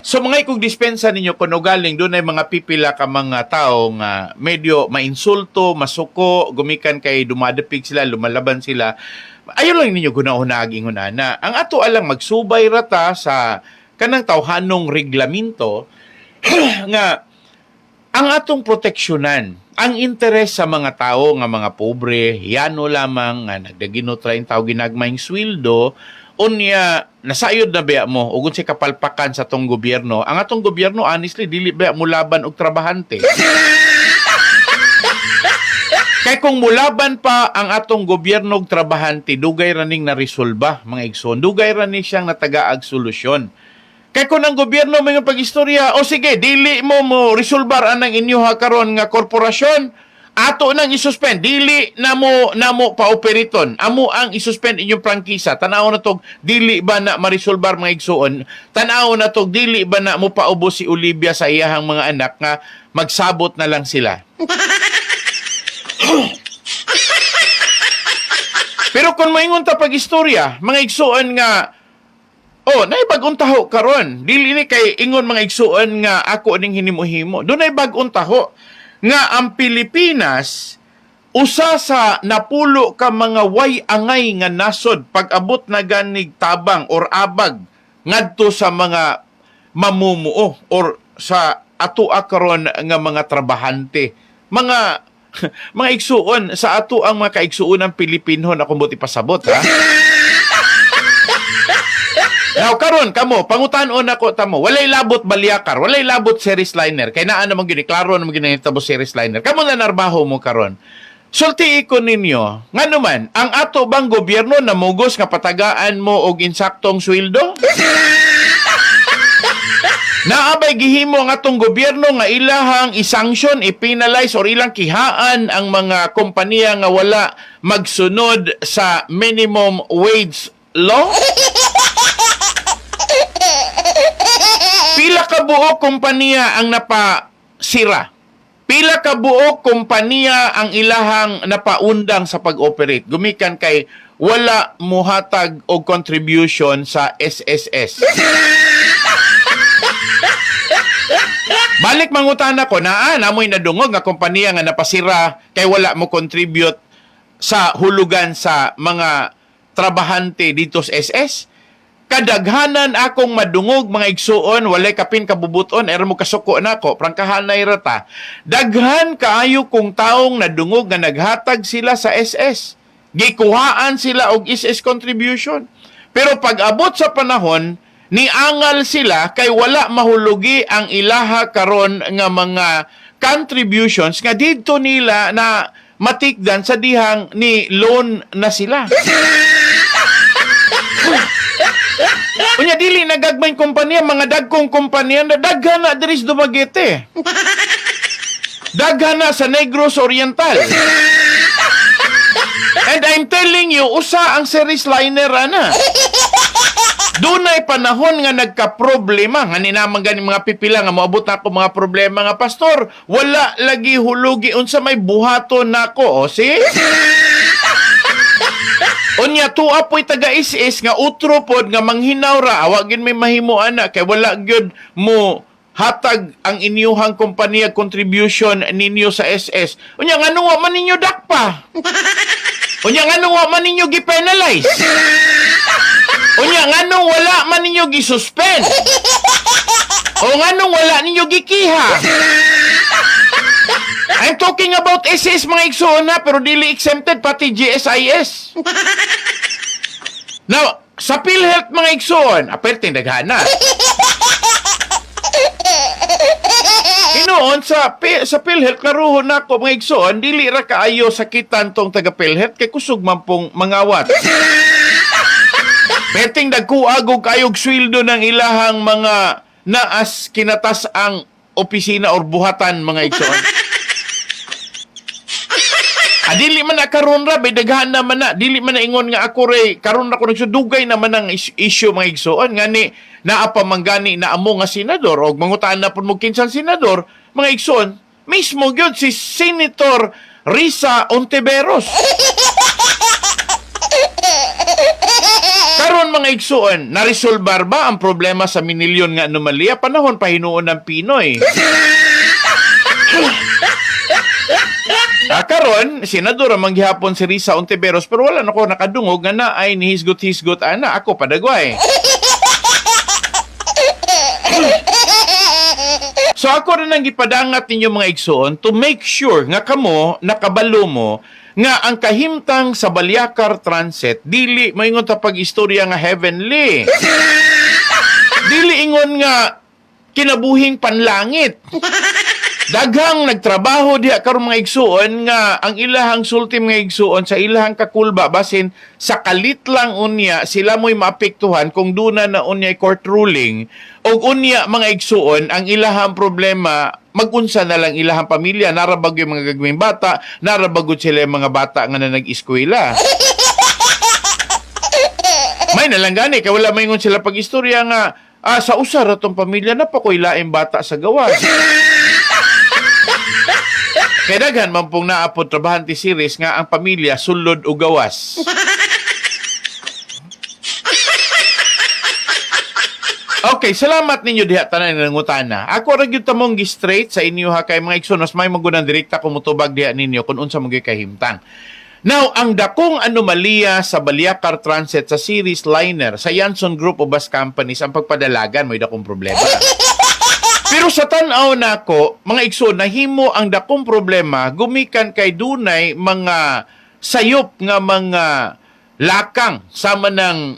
So mga ikong dispensa ninyo kuno galing doon ay mga pipila ka mga tao nga medyo mainsulto, masuko, gumikan kay dumadapig sila, lumalaban sila. Ayon lang ninyo gunahunag ingunana. Ang ato alang magsubay rata sa kanang tawhanong reglamento nga ang atong proteksyonan ang interes sa mga tao nga mga pobre, yano lamang nga nagdaginot ra in tao ginagmayng sweldo, unya nasayod na ba mo ugon si kapalpakan sa tong gobyerno. Ang atong gobyerno honestly dili ba mo laban og trabahante. Kay kung mulaban pa ang atong gobyerno og trabahante, dugay ra ning naresolba mga igsoon, dugay ra ni siyang natagaag solusyon. Kay kung ang gobyerno may pag-istorya, o sige, dili mo resolbar anang inyo karon nga korporasyon, ato nang isuspend, dili na mo pa-operiton, amo ang isuspend inyong prangkisa. Tanaw na tog dili ba na ma-resolbar mga igsuon, tanaw na tog dili ba na mo paubos si Olivia sa iyahang mga anak nga magsabot na lang sila. Pero kung maingon ta pag-istorya, mga igsuon nga nay bag-ong taho karon. Dili ni kay ingon mga igsuon nga ako ning hinimo-himo. Dunay bag-ong taho nga ang Pilipinas usa sa napulo ka mga way angay nga nasod pag-abot na ganig tabang or abag ngadto sa mga mamumuo or sa ato karon nga mga trabahante. Mga igsuon sa ato ang mga kaigsuon ng Pilipino na kumbuti pasabot ha. Now karon kamo pangutan-on ako tamo, walay labot Baliacar, walay labot series liner. Kay naa namang gini klaro namang ginahitabo series liner. Kamo na narbaho mo karon. Sulti ko ninyo, ngano man ang ato bang gobyerno namugos nga patagaan mo og insaktong sweldo? Naabay gihimo ang atong gobyerno nga ilahang i-sanction, i-penalize or ilang kihaan ang mga kompanya nga wala magsunod sa minimum wage law? Pila ka buok kompanya ang napasira? Pila ka buok kompanya ang ilahang napaundang sa pag-operate. Gumikan kay wala muhatag og contribution sa SSS. Balik mangutana ko na namoy nadungog nga kompanya nga napasira kay wala mo contribute sa hulugan sa mga trabahante dito sa SS. Kadaghanan akong madungog mga igsuon, walay kapin kabubuton, mo kasuko na ko, prangkahanay rata. Daghan kaayo kung taong nadungog nga naghatag sila sa SS. Gikuhaan sila og SS contribution. Pero pag abot sa panahon, niangal sila kay wala mahulugi ang ilaha karon nga mga contributions nga dito nila na matikdan sa dihang ni loan na sila. Unya dili nagagmay kompanya, mga dagkong kompanya na daghan na diri sa Dumaguete. Daghan na sa Negros Oriental. And I'm telling you, usa ang series liner ana. Dunay panahon nga nagka-problema nga ninamang gani mga pipila nga moabot ako mga problema nga pastor, wala lagi hulugi unsa may buhaton nako, o see? Unya tuwa po'y taga-is-is nga utro pod nga manghinaw ra, awag gid may mahimo ana kay wala gyud mo hatag ang inyuhang kompanya contribution ninyo sa SS. Unya ngano wa man ninyo dakpa? Unya ngano wa man ninyo gi-penalize? Unya ngano wala man ninyo gi-suspend? O ngano wala ninyo gikiha? I'm talking about SS mga igsoon na, pero dili exempted pati GSIS. Now, sa PhilHealth mga igsoon, aperting daghana. Inoon sa PhilHealth karuhon nako mga igsoon, dili ra kaayo sakitan tong taga PhilHealth kay kusog man pong mangawat. Perting dagkuagog kayog sweldo ng ilahang mga naas kinatas ang opisina or buhatan mga igsoon. Dili man na karon ra daghan naman na dili man na ingon nga ako ray karon na ko nagsudugay naman ang issue mga igsoon ngani naa pa manggani na amo nga senador og mangutaan na pud mo kinsang senador mga igsoon mismo gyud si Senator Risa Ontiveros. Karon mga igsoon naresolbar ba ang problema sa minilyon nga anomalya panahon pa hinuon ng Pinoy? Karon, senador ang manggihapon si Risa Ontiveros pero wala na ko nakadungog nga na ay nihisgot-hisgot ana ako padagway. So ako rin ang gipadangat ninyo mga igsoon to make sure nga kamo nakabalo mo nga ang kahimtang sa Balyakar Transit dili maingon ta pag-istorya nga heavenly. Dili ingon nga kinabuhing panlangit. Daghang nagtrabaho diha karon mga igsuon nga ang ilahang sulti mga igsuon sa ilahang kakulba basin sa kalit lang unya sila mo'y maapektuhan kung duna na unya court ruling o unya mga igsuon ang ilahang problema magunsa na lang ilahang pamilya narabag yung mga gagming bata narabagod sila yung mga bata nga na nag-eskwela. May nalang kay wala maingon sila pag-istorya nga sa usar atong pamilya na pa ko'y laing bata sa gawas. Kaya daghan man pong naapod trabahante series nga ang pamilya sulod o gawas. Okay, salamat ninyo diha tanan nangutana. Ako ra gyud tamong gi-straight sa inyo ha kay mga igsoon mas may magunang direkta kumutubag diha ninyo kung unsa mga kahimtang. Now, ang dakong anomalya sa Balyakar Transit sa series liner sa Yanson Group of Bus Companies ang pagpadalagan mo dakong problema. Pero sa tan-aw nako, mga igsoon, nahimo ang dakong problema gumikan kay dunay mga sayop nga mga lakang sama ng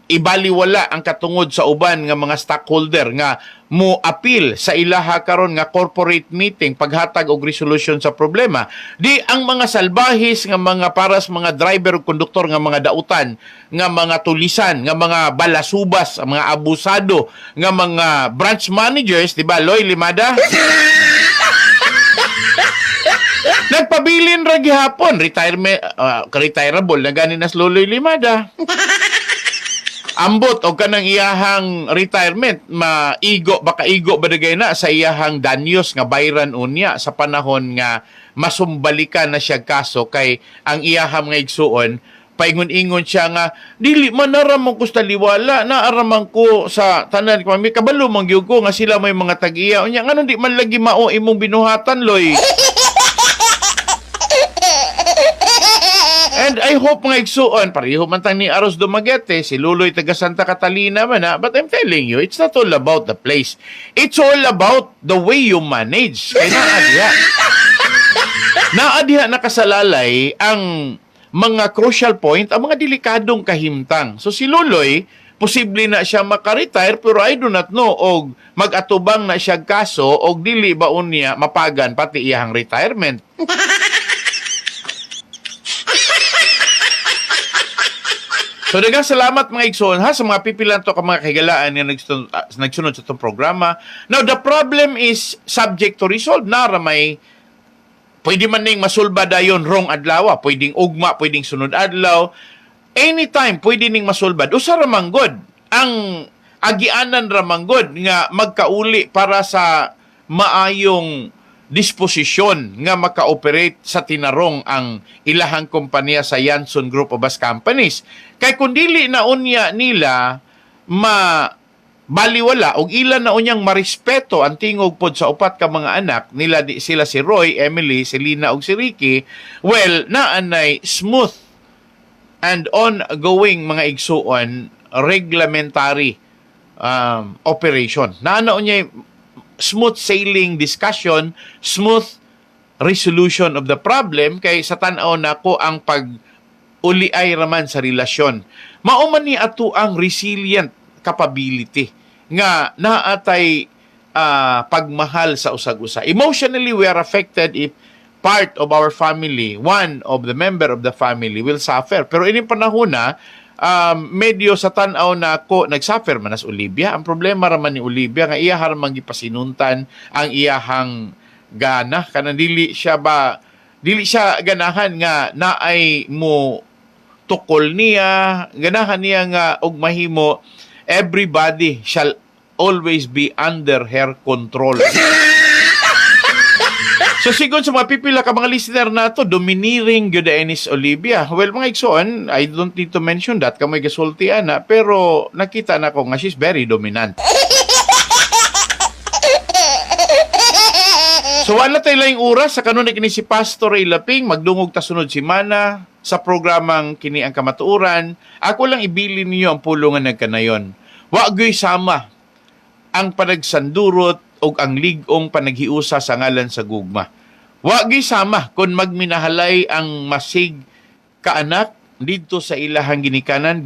ibaliwala ang katungod sa uban nga mga stockholder nga mo appeal sa ilaha karon nga corporate meeting paghatag og resolution sa problema. Di ang mga salbahis nga mga paras mga driver ug konduktor nga mga dautan nga mga tulisan nga mga balasubas mga abusado nga mga branch managers, di ba Loy Limada? Nagpabilin ra gihapon retirable na ganin as Loloy Limada. ambot o kanang iyahang retirement, maigo, baka igo badagay na sa iyahang danyos nga bayran unya sa panahon nga masumbalikan na siya kaso kay ang iyahang nga igsuon, paingon-ingon siya nga, dili man naramang ko sa liwala, naaraman ko sa tanan ko, may kabalo mangyug ko nga sila may mga tag-iya. Unya, nga di man lagi mao imong binuhatan, Loy. And I hope nga igsuon, pareho man tang ni Aros Dumaguete, si Luloy taga Santa Catalina man but I'm telling you, it's not all about the place. It's all about the way you manage. Kaya naadiha nakasalalay ang mga crucial point, ang mga delikadong kahimtang. So si Luloy, posible na siya maka-retire, pero I do not know, og mag-atubang na siya kaso, og dili ba unya mapagan pati iyang retirement. So daghang salamat mga igsoon ha sa mga pipilan to ka mga kahigalaan nga nagsunod sa itong programa. Now the problem is subject to resolve na ramay. Pwede man ning masulba dayon wrong adlaw, pwedeng ugma, pwedeng sunod adlaw. Anytime pwede ning masulbad. Usa ra manggod ang agianan ra manggod nga magkauli para sa maayong disposisyon nga maka-operate sa tinarong ang ilahang kompanya sa Yanson Group of Bus Companies. Kay kung dili na unya nila baliwala og ilan na unyang marespeto ang tingog pod sa upat ka mga anak nila, sila si Roy, Emily, si Lina ug si Ricky, well naanay smooth and ongoing mga igsuon reglementary operation. Naana unya smooth sailing discussion, smooth resolution of the problem kay sa tan-aw nako ang pag-uliay raman sa relasyon. Mao man ni ato ang resilient capability nga naatay pagmahal sa usag-usa. Emotionally, we are affected if part of our family, one of the member of the family will suffer. Pero ining panahon na, medyo sa tanaw na ko nagsuffer man as Olivia. Ang problema raman ni Olivia nga iya haramang gipasinuntan ang iyahang gana kanang dili siya ganahan nga naay mo tukol niya, ganahan niya nga og mahimo everybody shall always be under her control. So sigon sa mga pipila ka mga listener nato, domineering gyud ni Olivia. Well, mga igsoon, I don't need to mention that kamay gasulti ana, pero nakita na ko nga she's very dominant. So wala tayo lang oras sa kanunay kini si Pastor Ray Laping, magdungog ta sunod semana sa programang kini ang kamatuoran. Ako lang ibilin niyo ang pulongan nagkanayon. Wa gyoy sama ang panagsandurot o ang ligong panaghiusa sa ngalan sa gugma. Wa gyoy sama kung magminahalay ang masig kaanak didto sa ilahang ginikanan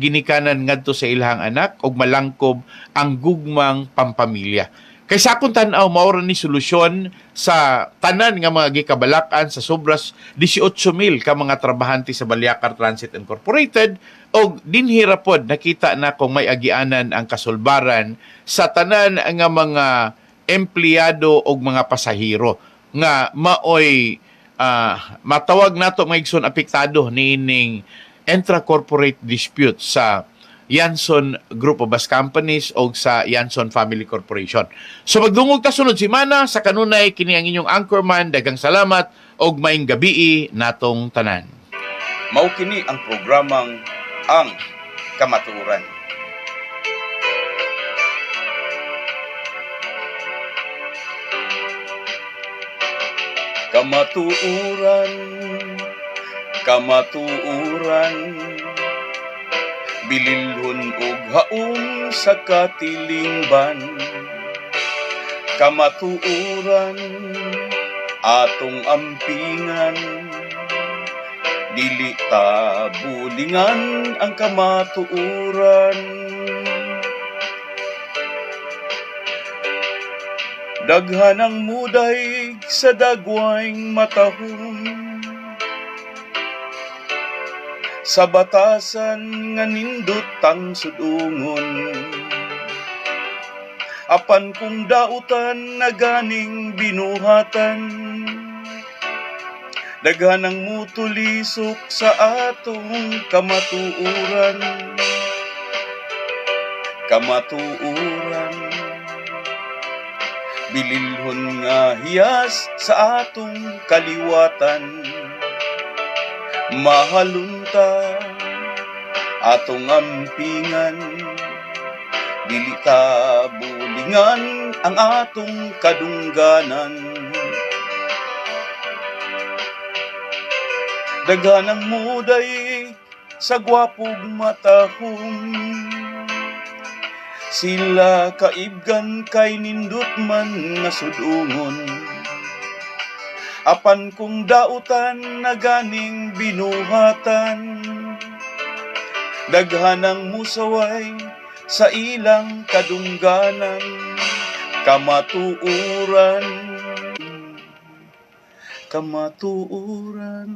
ngadto sa ilahang anak og malangkob ang gugmang pampamilya. Kaysa akong tan-aw maura ni solusyon sa tanan nga mga gikabalakan sa sobras 18,000 ka mga trabahante sa Balyacar Transit Incorporated o dinhirapod nakita na kung may agianan ang kasulbaran sa tanan nga mga empleyado o mga pasahero nga maoy matawag nato mga igsoon apektado niining intra-corporate dispute sa Yanson Group of Bus Companies o sa Yanson Family Corporation. So magdungog ta sunod semana sa kanunay kini ang inyong anchorman. Daghang salamat og maayong gabii natong tanan. Mao kini ang programang Ang Kamatuoran. Kamatuoran, kamatuoran, bililhon og haom sa katilingban. Kamatuoran, atong ampingan, dili ta bulingan ang kamatuoran. Daghan ang muday sa dagwayng matahon, sa batasan nga nindot ang sudungon. Apan kung dautan na ganing binuhatan, daghan ang mutulisok sa atong kamatuoran. kamatuuran. Bililhon nga hiyas sa atong kaliwatan, mahalunta atong ampingan, dili ta bulingan ang atong kadungganan. Daghanang muday sa gwapog matahong, sila kaibgan kay nindot man nga sudungon. Apan kung dautan na ganing binuhatan, daghanang musaway sa ilang kadungganan, kamatuuran, kamatuuran.